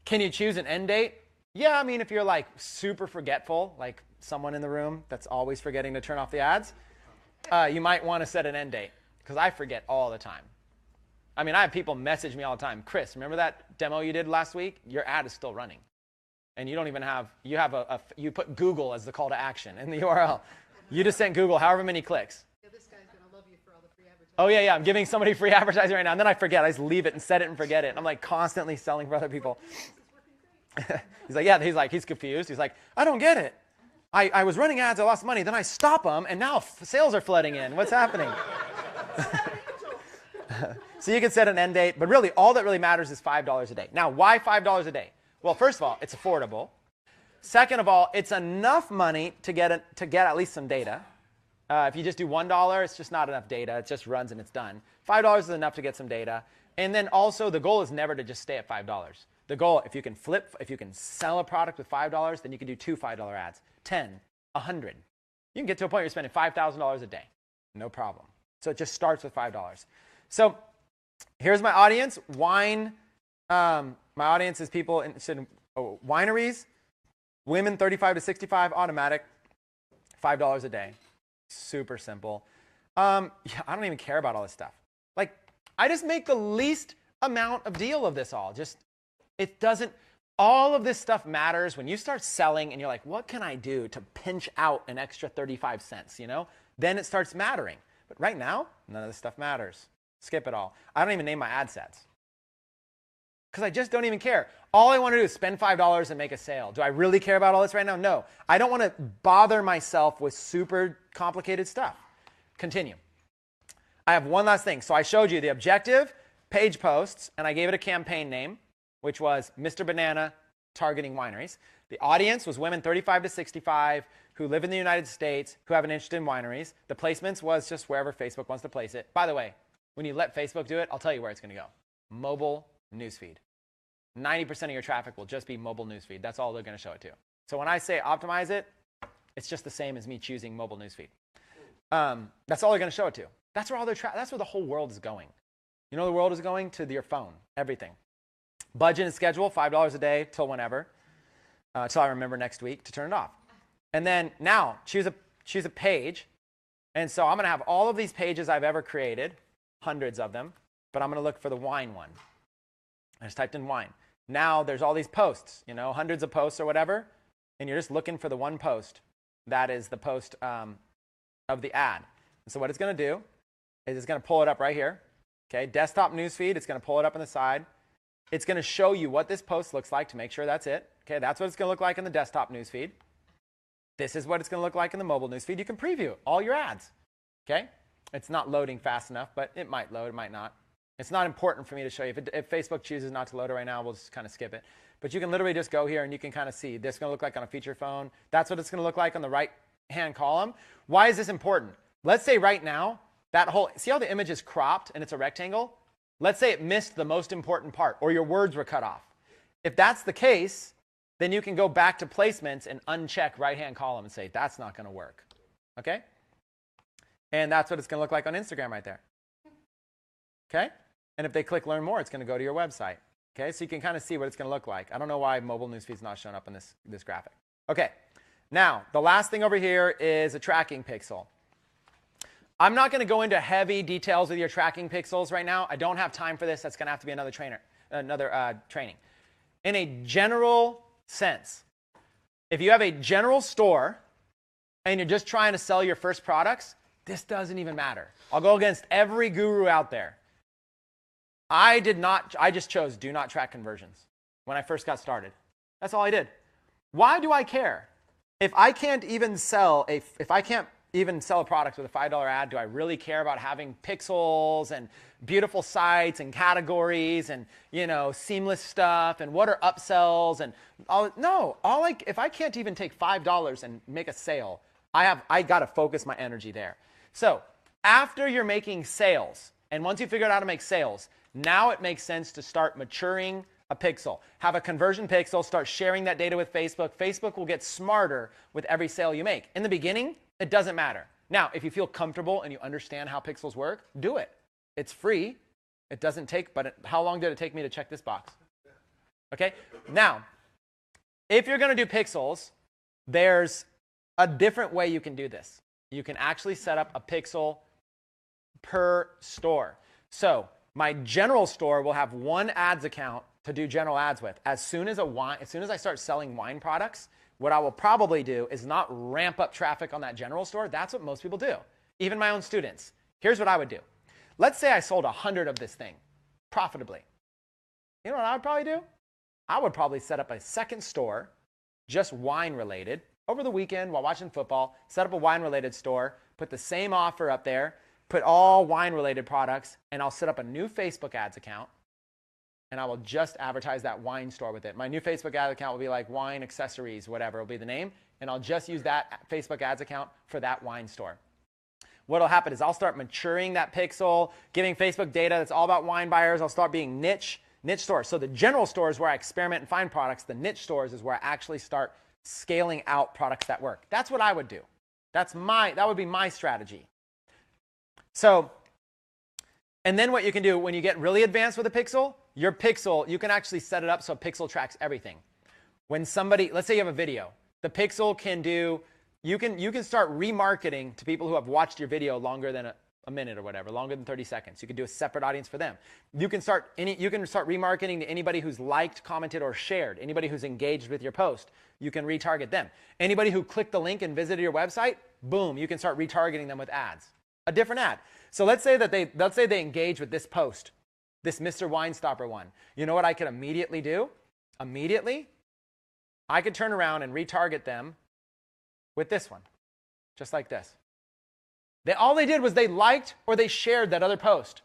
Can you choose an end date? Yeah, I mean, if you're like super forgetful, like someone in the room that's always forgetting to turn off the ads, you might want to set an end date because I forget all the time. I mean, I have people message me all the time. Chris, remember that demo you did last week? Your ad is still running. And you don't even have, you put Google as the call to action in the URL. You just sent Google however many clicks. Yeah, this guy's going to love you for all the free advertising. Oh, yeah, I'm giving somebody free advertising right now. And then I forget. I just leave it and set it and forget it. I'm like constantly selling for other people. He's like, yeah, he's confused. He's like, I don't get it. I was running ads, I lost money, then I stop them, and now sales are flooding in. What's happening? So you can set an end date, but really all that really matters is $5 a day. Now, why $5 a day? Well, first of all, it's affordable. Second of all, it's enough money to get at least some data. If you just do $1, it's just not enough data. It just runs and it's done. $5 is enough to get some data. And then also the goal is never to just stay at $5. The goal, if you can sell a product with $5, then you can do 2 $5 ads, 10, 100. You can get to a point where you're spending $5,000 a day. No problem. So it just starts with $5. So here's my audience. Wine. My audience is people interested in wineries, women 35 to 65, automatic, $5 a day. Super simple. Yeah, I don't even care about all this stuff. Like, I just make the least amount of deal of this all. It doesn't, all of this stuff matters when you start selling and you're like, what can I do to pinch out an extra 35 cents, you know? Then it starts mattering. But right now, none of this stuff matters. Skip it all. I don't even name my ad sets because I just don't even care. All I want to do is spend $5 and make a sale. Do I really care about all this right now? No. I don't want to bother myself with super complicated stuff. Continue. I have one last thing. So I showed you the objective, page posts, and I gave it a campaign name, which was Mr. Banana targeting wineries. The audience was women 35 to 65 who live in the United States, who have an interest in wineries. The placements was just wherever Facebook wants to place it. By the way, when you let Facebook do it, I'll tell you where it's going to go. Mobile newsfeed. 90% of your traffic will just be mobile newsfeed. That's all they're going to show it to. So when I say optimize it, it's just the same as me choosing mobile newsfeed. That's all they're going to show it to. That's where that's where the whole world is going. You know where the world is going? To your phone. Everything. Budget and schedule, $5 a day till whenever. Till I remember next week to turn it off. And then now choose a page. And so I'm going to have all of these pages I've ever created, hundreds of them, but I'm going to look for the wine one. I just typed in wine. Now there's all these posts, you know, hundreds of posts or whatever, and you're just looking for the one post. That is the post of the ad. And so what it's going to do is it's going to pull it up right here. Okay, desktop newsfeed, it's going to pull it up on the side. It's going to show you what this post looks like to make sure that's it. Okay, that's what it's going to look like in the desktop newsfeed. This is what it's going to look like in the mobile newsfeed. You can preview all your ads. Okay, it's not loading fast enough, but it might load, it might not. It's not important for me to show you. If Facebook chooses not to load it right now, we'll just kind of skip it. But you can literally just go here and you can kind of see this is going to look like on a feature phone. That's what it's going to look like on the right-hand column. Why is this important? Let's say right now, see how the image is cropped and it's a rectangle? Let's say it missed the most important part or your words were cut off. If that's the case, then you can go back to placements and uncheck right-hand column and say, that's not going to work. Okay? And that's what it's going to look like on Instagram right there. Okay? And if they click learn more, it's going to go to your website. Okay? So you can kind of see what it's going to look like. I don't know why mobile newsfeed's not showing up in this graphic. Okay. Now, the last thing over here is a tracking pixel. I'm not going to go into heavy details with your tracking pixels right now. I don't have time for this. That's going to have to be another training. In a general sense, if you have a general store and you're just trying to sell your first products, this doesn't even matter. I'll go against every guru out there. I just chose do not track conversions when I first got started. That's all I did. Why do I care? If I can't even sell a product with a $5 ad, do I really care about having pixels and beautiful sites and categories and, you know, seamless stuff and what are upsells and all? No, if I can't even take $5 and make a sale, I got to focus my energy there. So after you're making sales, and once you figure out how to make sales, now it makes sense to start maturing a pixel. Have a conversion pixel, start sharing that data with Facebook. Facebook will get smarter with every sale you make. In the beginning, it doesn't matter. Now, if you feel comfortable and you understand how pixels work, do it. It's free. It doesn't take, how long did it take me to check this box? Okay, now, if you're going to do pixels, there's a different way you can do this. You can actually set up a pixel per store. So My general store will have one ads account to do general ads with. As soon as I start selling wine products, what I will probably do is not ramp up traffic on that general store. That's what most people do, even my own students. Here's what I would do. Let's say I sold 100 of this thing profitably. You know what I would probably do? I would probably set up a second store, just wine related, over the weekend while watching football, set up a wine related store, put the same offer up there, put all wine related products, and I'll set up a new Facebook ads account, and I will just advertise that wine store with it. My new Facebook ad account will be like wine accessories, whatever will be the name, and I'll just use that Facebook ads account for that wine store. What'll happen is I'll start maturing that pixel, giving Facebook data that's all about wine buyers. I'll start being niche stores. So the general store is where I experiment and find products. The niche stores is where I actually start scaling out products that work. That's what I would do. That would be my strategy. So, and then what you can do when you get really advanced with a pixel, your pixel, you can actually set it up so a pixel tracks everything. When somebody, let's say you have a video, the pixel can do, you can start remarketing to people who have watched your video longer than a minute or whatever, longer than 30 seconds. You can do a separate audience for them. You can start remarketing to anybody who's liked, commented, or shared, anybody who's engaged with your post. You can retarget them. Anybody who clicked the link and visited your website, boom, you can start retargeting them with ads. A different ad. So let's say they engage with this post, this Mr. Wine Stopper one. You know what I could immediately do? Immediately, I could turn around and retarget them with this one, just like this. All they did was they liked or they shared that other post.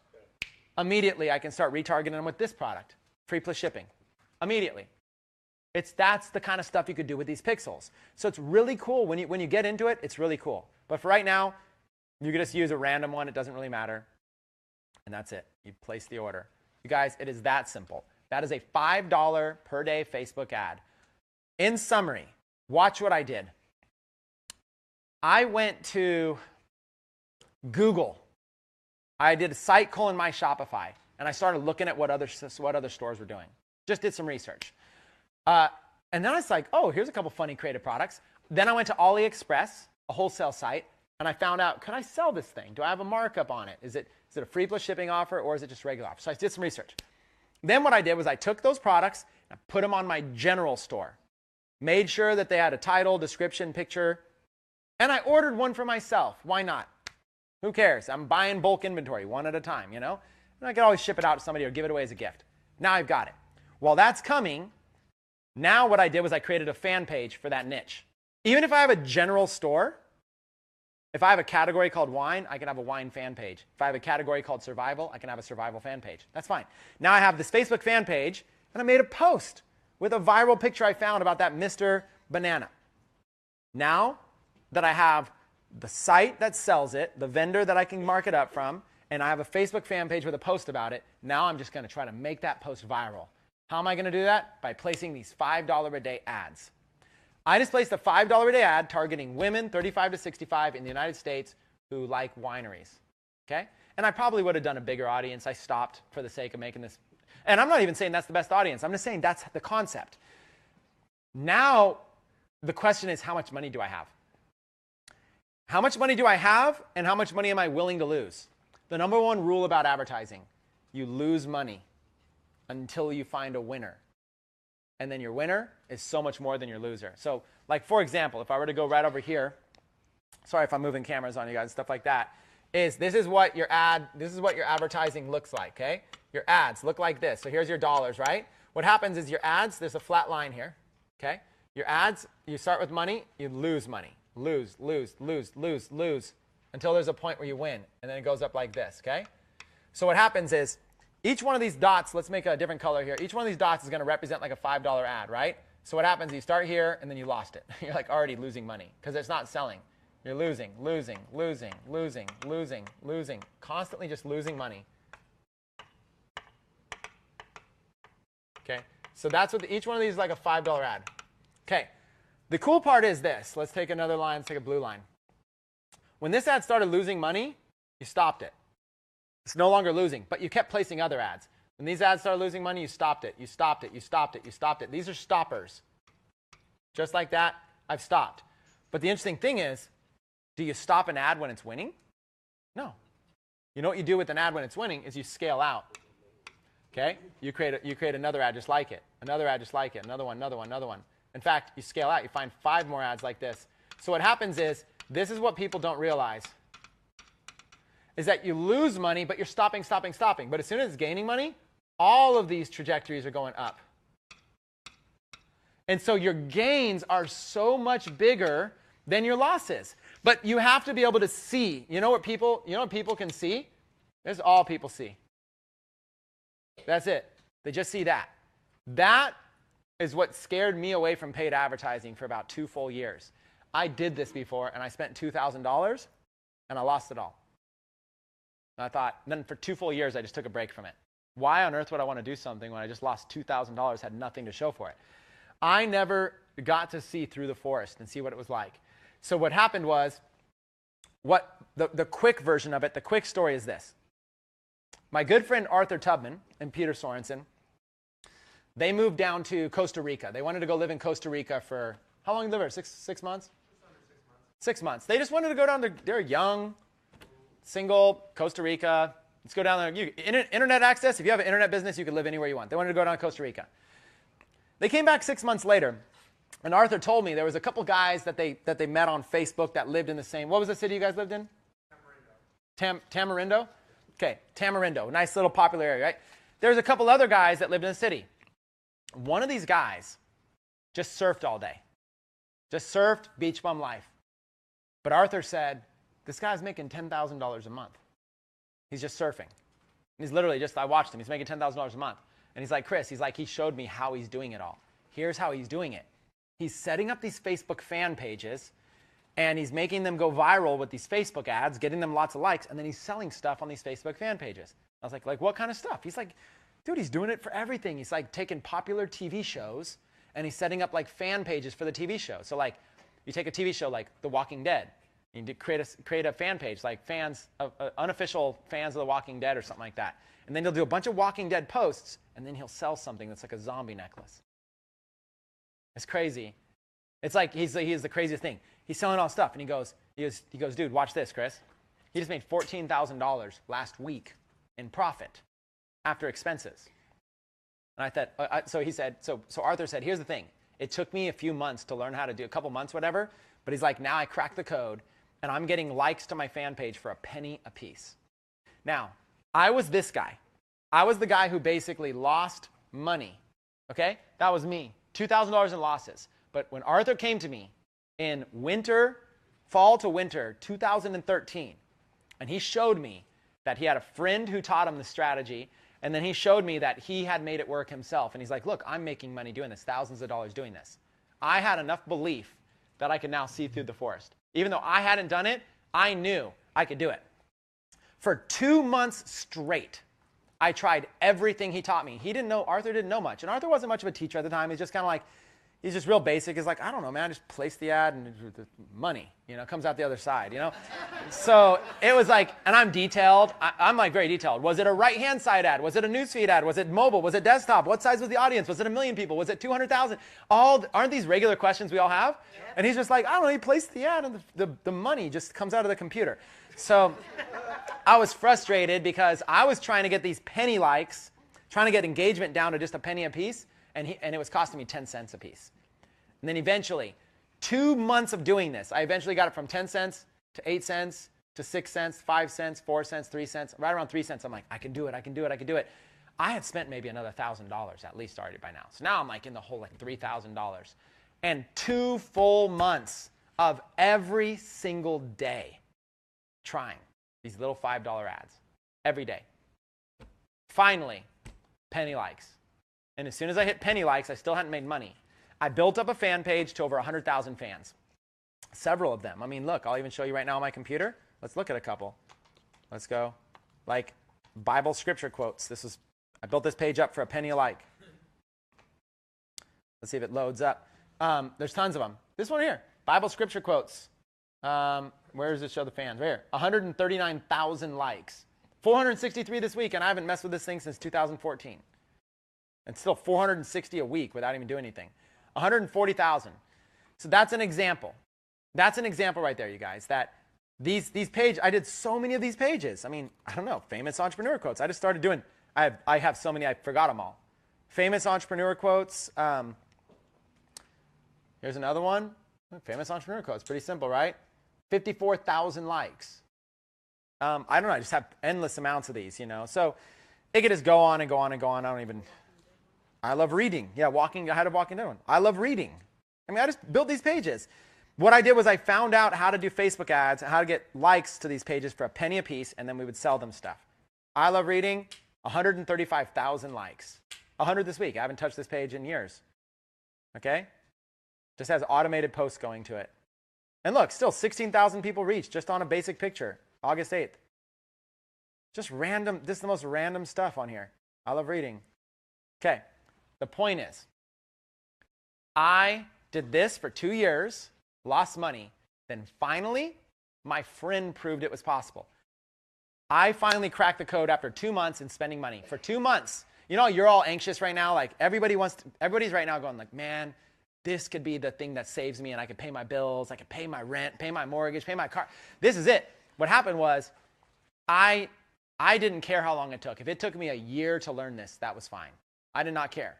Immediately, I can start retargeting them with this product, free plus shipping. Immediately. That's the kind of stuff you could do with these pixels. So it's really cool. When you get into it, it's really cool. But for right now, you can just use a random one. It doesn't really matter. And that's it. You place the order. You guys, it is that simple. That is a $5 per day Facebook ad. In summary, watch what I did. I went to Google. I did a site colon my Shopify, and I started looking at what other stores were doing. Just did some research. And then I was like, oh, here's a couple funny creative products. Then I went to AliExpress, a wholesale site, and I found out, can I sell this thing? Do I have a markup on it? Is it a free plus shipping offer, or is it just regular offer? So I did some research. Then what I did was I took those products and I put them on my general store. Made sure that they had a title, description, picture, and I ordered one for myself. Why not? Who cares? I'm buying bulk inventory one at a time, you know? And I can always ship it out to somebody or give it away as a gift. Now I've got it. While that's coming, now what I did was I created a fan page for that niche. Even if I have a general store, if I have a category called wine, I can have a wine fan page. If I have a category called survival, I can have a survival fan page. That's fine. Now I have this Facebook fan page, and I made a post with a viral picture I found about that Mr. Banana. Now that I have the site that sells it, the vendor that I can mark it up from, and I have a Facebook fan page with a post about it, now I'm just going to try to make that post viral. How am I going to do that? By placing these $5 a day ads. I just placed a $5 a day ad targeting women 35 to 65 in the United States who like wineries. Okay? And I probably would have done a bigger audience. I stopped for the sake of making this. And I'm not even saying that's the best audience. I'm just saying that's the concept. Now, the question is, how much money do I have? How much money do I have, and how much money am I willing to lose? The number one rule about advertising, you lose money until you find a winner. And then your winner is so much more than your loser. So, like, for example, if I were to go right over here, sorry if I'm moving cameras on you guys, stuff like that, this is what your advertising looks like, okay? Your ads look like this. So here's your dollars, right? What happens is your ads, there's a flat line here, okay? Your ads, you start with money, you lose money. Lose, until there's a point where you win. And then it goes up like this, okay? So what happens is, each one of these dots, let's make a different color here. Each one of these dots is going to represent like a $5 ad, right? So what happens is you start here, and then you lost it. You're like already losing money because it's not selling. You're losing. Constantly just losing money. Okay? So that's what each one of these is like a $5 ad. Okay. The cool part is this. Let's take another line. Let's take a blue line. When this ad started losing money, you stopped it. It's no longer losing, but you kept placing other ads. When these ads started losing money, you stopped it. These are stoppers. Just like that, I've stopped. But the interesting thing is, do you stop an ad when it's winning? No. You know what you do with an ad when it's winning is you scale out. Okay? You create another ad just like it, another ad just like it, another one, another one, another one. In fact, you scale out, you find 5 more ads like this. So what happens is, this is what people don't realize, is that you lose money, but you're stopping. But as soon as it's gaining money, all of these trajectories are going up. And so your gains are so much bigger than your losses. But you have to be able to see. You know what people can see? This is all people see. That's it. They just see that. That is what scared me away from paid advertising for about 2 full years. I did this before, and I spent $2,000, and I lost it all. And I thought, then for 2 full years, I just took a break from it. Why on earth would I want to do something when I just lost $2,000, had nothing to show for it? I never got to see through the forest and see what it was like. So what happened was, the quick version of it, the quick story is this. My good friend Arthur Tubman and Peter Sorensen, they moved down to Costa Rica. They wanted to go live in Costa Rica for, how long did they live there? 6 months? Just under 6 months. 6 months. They just wanted to go down there. They're young, single, Costa Rica. Let's go down there. Internet access, if you have an internet business, you can live anywhere you want. They wanted to go down to Costa Rica. They came back 6 months later, and Arthur told me there was a couple guys that they met on Facebook that lived in the same, what was the city you guys lived in? Tamarindo? Okay, Tamarindo, nice little popular area, right? There's a couple other guys that lived in the city. One of these guys just surfed all day. Just surfed, beach bum life. But Arthur said, this guy's making $10,000 a month. He's just surfing. He's literally just, I watched him, he's making $10,000 a month. And he's like, Chris, he showed me how he's doing it all. Here's how he's doing it. He's setting up these Facebook fan pages, and he's making them go viral with these Facebook ads, getting them lots of likes, and then he's selling stuff on these Facebook fan pages. I was like what kind of stuff? He's like, dude, he's doing it for everything. He's like taking popular TV shows, and he's setting up like fan pages for the TV show. So like, you take a TV show like The Walking Dead, you create a fan page, like unofficial fans of The Walking Dead or something like that. And then he'll do a bunch of Walking Dead posts, and then he'll sell something that's like a zombie necklace. It's crazy. It's like he's the craziest thing. He's selling all stuff, and he goes, dude, watch this, Chris. He just made $14,000 last week in profit after expenses. And I thought, so Arthur said, here's the thing. It took me a few months to learn how to do, a couple months, whatever. But he's like, now I cracked the code, and I'm getting likes to my fan page for a penny a piece. Now, I was this guy. I was the guy who basically lost money. Okay? That was me. $2,000 in losses. But when Arthur came to me in fall to winter 2013, and he showed me that he had a friend who taught him the strategy, and then he showed me that he had made it work himself. And he's like, look, I'm making money doing this, thousands of dollars doing this. I had enough belief that I could now see through the forest. Even though I hadn't done it, I knew I could do it. For 2 months straight, I tried everything he taught me. Arthur didn't know much. And Arthur wasn't much of a teacher at the time. He's just kind of like, he's just real basic. He's like, I don't know, man, just place the ad and the money, comes out the other side, So it was like, and I'm detailed. I'm like very detailed. Was it a right-hand side ad? Was it a newsfeed ad? Was it mobile? Was it desktop? What size was the audience? Was it 1 million people? Was it 200,000? Aren't these regular questions we all have? Yeah. And he's just like, I don't know, he placed the ad and the money just comes out of the computer. So I was frustrated because I was trying to get these penny likes, trying to get engagement down to just a penny a piece, and it was costing me 10 cents a piece. And then eventually, 2 months of doing this, I eventually got it from 10 cents to 8 cents to 6 cents, 5 cents, 4 cents, 3 cents. Right around 3 cents, I'm like, I can do it. I had spent maybe another $1,000 at least already by now. So now I'm like in the hole, like $3,000. And 2 full months of every single day trying these little $5 ads every day. Finally, penny likes. And as soon as I hit penny likes, I still hadn't made money. I built up a fan page to over 100,000 fans. Several of them. I mean, look, I'll even show you right now on my computer. Let's look at a couple. Let's go. Like Bible scripture quotes. I built this page up for a penny a like. Let's see if it loads up. There's tons of them. This one here, Bible scripture quotes. Where does it show the fans? Right here. 139,000 likes. 463 this week, and I haven't messed with this thing since 2014. And still 460 a week without even doing anything. 140,000. So that's an example. That's an example right there, you guys, that these pages, I did so many of these pages. I mean, I don't know, famous entrepreneur quotes. I just started doing I have so many, I forgot them all. Famous entrepreneur quotes. Here's another one. Famous entrepreneur quotes. Pretty simple, right? 54,000 likes. I don't know. I just have endless amounts of these, So it could just go on and go on and go on. I love reading. Yeah, I had a walking down. I love reading. I just built these pages. What I did was I found out how to do Facebook ads and how to get likes to these pages for a penny a piece, and then we would sell them stuff. I love reading. 135,000 likes. 100 this week. I haven't touched this page in years. Okay? Just has automated posts going to it. And look, still 16,000 people reached just on a basic picture, August 8th. Just random, this is the most random stuff on here. I love reading. Okay, the point is, I did this for 2 years, lost money. Then finally, my friend proved it was possible. I finally cracked the code after 2 months in spending money. For 2 months. You're all anxious right now. Like everybody's right now going like, man, this could be the thing that saves me and I could pay my bills. I could pay my rent, pay my mortgage, pay my car. This is it. What happened was I didn't care how long it took. If it took me a year to learn this, that was fine. I did not care.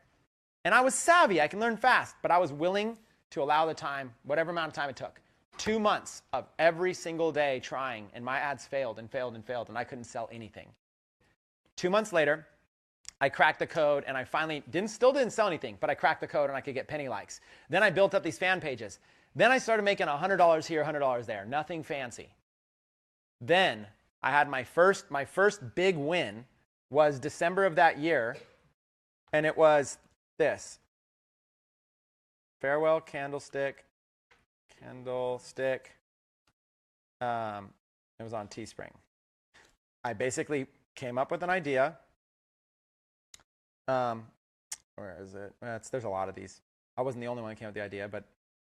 And I was savvy. I can learn fast, but I was willing to allow the time, whatever amount of time it took. 2 months of every single day trying, and my ads failed and failed and failed, and I couldn't sell anything. 2 months later, I cracked the code, and I finally still didn't sell anything, but I cracked the code, and I could get penny likes. Then I built up these fan pages. Then I started making $100 here, $100 there. Nothing fancy. Then I had my first big win was December of that year, and it was this. Farewell candlestick. It was on Teespring. I basically came up with an idea. Where is it? There's a lot of these. I wasn't the only one who came up with the idea,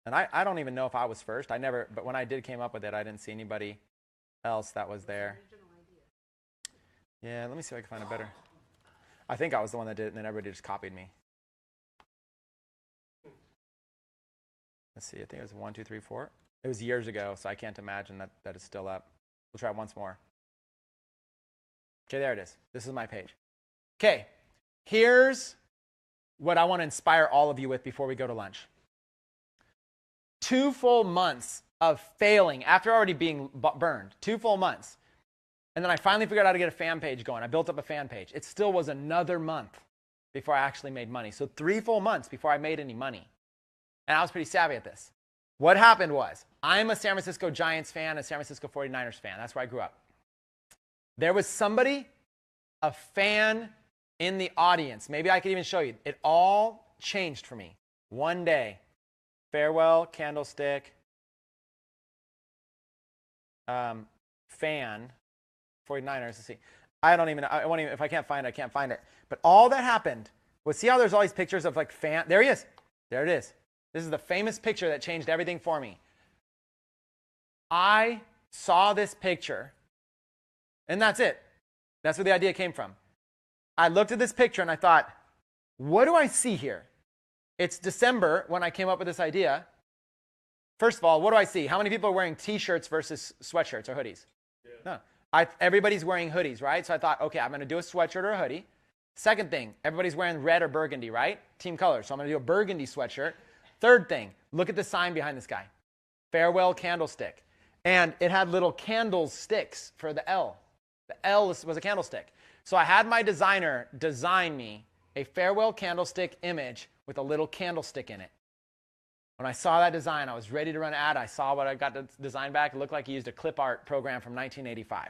and I don't even know if I was first. But when I did came up with it, I didn't see anybody else that was there. Yeah, let me see if I can find a better. I think I was the one that did it, and then everybody just copied me. Let's see, I think it was 1, 2, 3, 4. It was years ago, so I can't imagine that it's still up. We'll try it once more. Okay, there it is. This is my page. Okay, here's what I want to inspire all of you with before we go to lunch. 2 full months of failing after already being burned. 2 full months. And then I finally figured out how to get a fan page going. I built up a fan page. It still was another month before I actually made money. So 3 full months before I made any money. And I was pretty savvy at this. What happened was, I'm a San Francisco Giants fan, a San Francisco 49ers fan. That's where I grew up. There was somebody, a fan in the audience. Maybe I could even show you. It all changed for me. One day, farewell, candlestick, fan, 49ers. Let's see. I won't even, if I can't find it, I can't find it. But all that happened was, see how there's all these pictures of like fan. There he is. There it is. This is the famous picture that changed everything for me. I saw this picture, and that's it. That's where the idea came from. I looked at this picture and I thought, what do I see here? It's December when I came up with this idea. First of all, what do I see? How many people are wearing t-shirts versus sweatshirts or hoodies? Yeah. No. Everybody's wearing hoodies, right? So I thought, okay, I'm going to do a sweatshirt or a hoodie. Second thing, everybody's wearing red or burgundy, right? Team colors. So I'm going to do a burgundy sweatshirt. Third thing, look at the sign behind this guy. Farewell candlestick. And it had little candlesticks for the L. The L was a candlestick. So I had my designer design me a farewell candlestick image with a little candlestick in it. When I saw that design, I was ready to run an ad. I saw what I got the design back. It looked like he used a clip art program from 1985.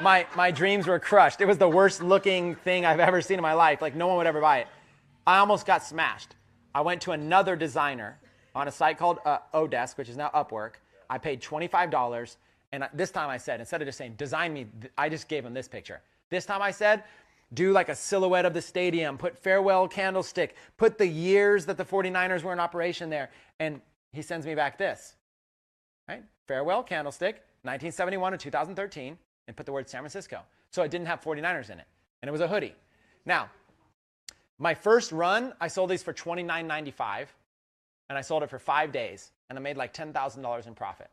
My dreams were crushed. It was the worst looking thing I've ever seen in my life. Like, no one would ever buy it. I almost got smashed. I went to another designer on a site called Odesk, which is now Upwork. I paid $25, and this time I said, instead of just saying, design me, I just gave him this picture. This time I said, do like a silhouette of the stadium, put farewell candlestick, put the years that the 49ers were in operation there, and he sends me back this, right? Farewell candlestick, 1971 to 2013, and put the word San Francisco. So it didn't have 49ers in it, and it was a hoodie. Now, my first run, I sold these for $29.95, and I sold it for 5 days, and I made like $10,000 in profit.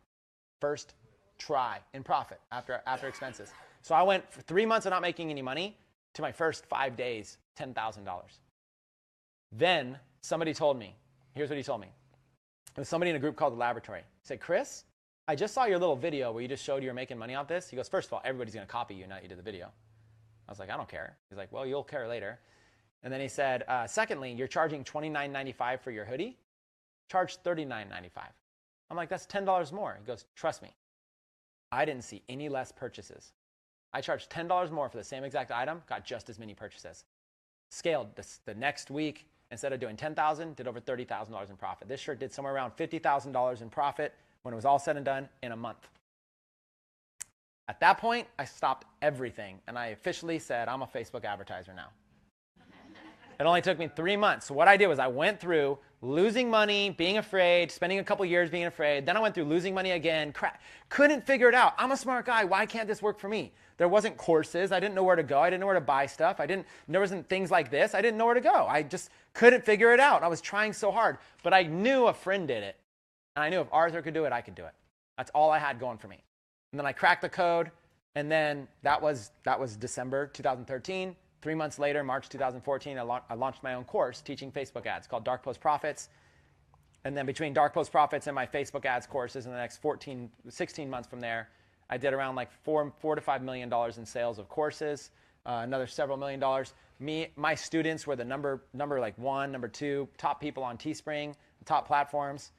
First try in profit after expenses. So I went for 3 months of not making any money, to my first 5 days, $10,000. Then somebody told me, here's what he told me. It was somebody in a group called The Laboratory. He said, Chris, I just saw your little video where you just showed you were making money off this. He goes, first of all, everybody's going to copy you now that you did the video. I was like, I don't care. He's like, well, you'll care later. And then he said, secondly, you're charging $29.95 for your hoodie. Charge $39.95. I'm like, that's $10 more. He goes, trust me. I didn't see any less purchases. I charged $10 more for the same exact item, got just as many purchases. Scaled the next week, instead of doing $10,000, did over $30,000 in profit. This shirt did somewhere around $50,000 in profit when it was all said and done in a month. At that point, I stopped everything, and I officially said, I'm a Facebook advertiser now. It only took me 3 months. So what I did was I went through losing money, being afraid, spending a couple years being afraid. Then I went through losing money again. Couldn't figure it out. I'm a smart guy. Why can't this work for me? There wasn't courses. I didn't know where to go. I didn't know where to buy stuff. There wasn't things like this. I didn't know where to go. I just couldn't figure it out. I was trying so hard. But I knew a friend did it. And I knew if Arthur could do it, I could do it. That's all I had going for me. And then I cracked the code. And then that was December 2013. 3 months later, March 2014, I launched my own course teaching Facebook ads called Dark Post Profits. And then between Dark Post Profits and my Facebook ads courses in the next 16 months from there, I did around like $4 to $5 million in sales of courses, another several million dollars. My students were the number like 1, number 2, top people on Teespring, top platforms.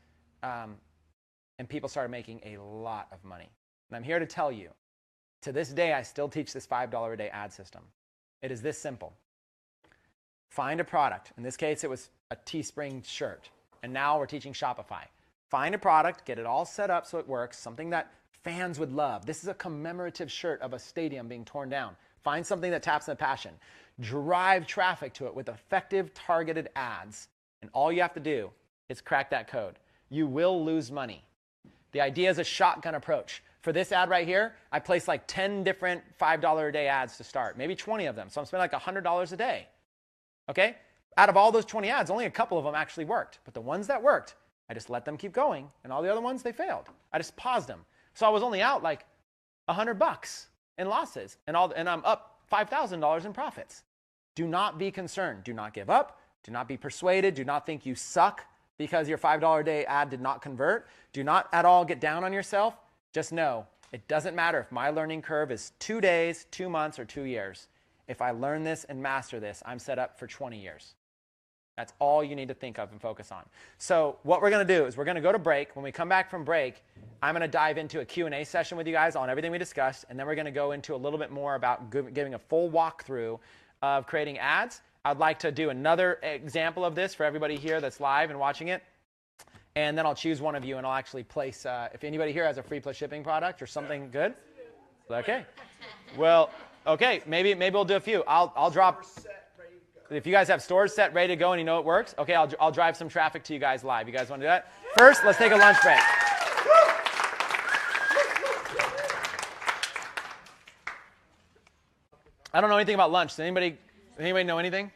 And people started making a lot of money. And I'm here to tell you, to this day, I still teach this $5 a day ad system. It is this simple. Find a product. In this case, it was a Teespring shirt. And now we're teaching Shopify. Find a product, get it all set up so it works, something that fans would love. This is a commemorative shirt of a stadium being torn down. Find something that taps into passion. Drive traffic to it with effective targeted ads. And all you have to do is crack that code. You will lose money. The idea is a shotgun approach. For this ad right here, I placed like 10 different $5 a day ads to start, maybe 20 of them. So I'm spending like $100 a day. Okay? Out of all those 20 ads, only a couple of them actually worked. But the ones that worked, I just let them keep going. And all the other ones, they failed. I just paused them. So I was only out like $100 in losses. And I'm up $5,000 in profits. Do not be concerned. Do not give up. Do not be persuaded. Do not think you suck because your $5 a day ad did not convert. Do not at all get down on yourself. Just know, it doesn't matter if my learning curve is 2 days, 2 months, or 2 years. If I learn this and master this, I'm set up for 20 years. That's all you need to think of and focus on. So what we're going to do is we're going to go to break. When we come back from break, I'm going to dive into a Q&A session with you guys on everything we discussed, and then we're going to go into a little bit more about giving a full walkthrough of creating ads. I'd like to do another example of this for everybody here that's live and watching it. And then I'll choose one of you, and I'll actually place, if anybody here has a free plus shipping product or something good. Okay. Well, okay, maybe we'll do a few. I'll drop. If you guys have stores set, ready to go, and you know it works, okay, I'll drive some traffic to you guys live. You guys want to do that? First, let's take a lunch break. I don't know anything about lunch. Does anybody know anything?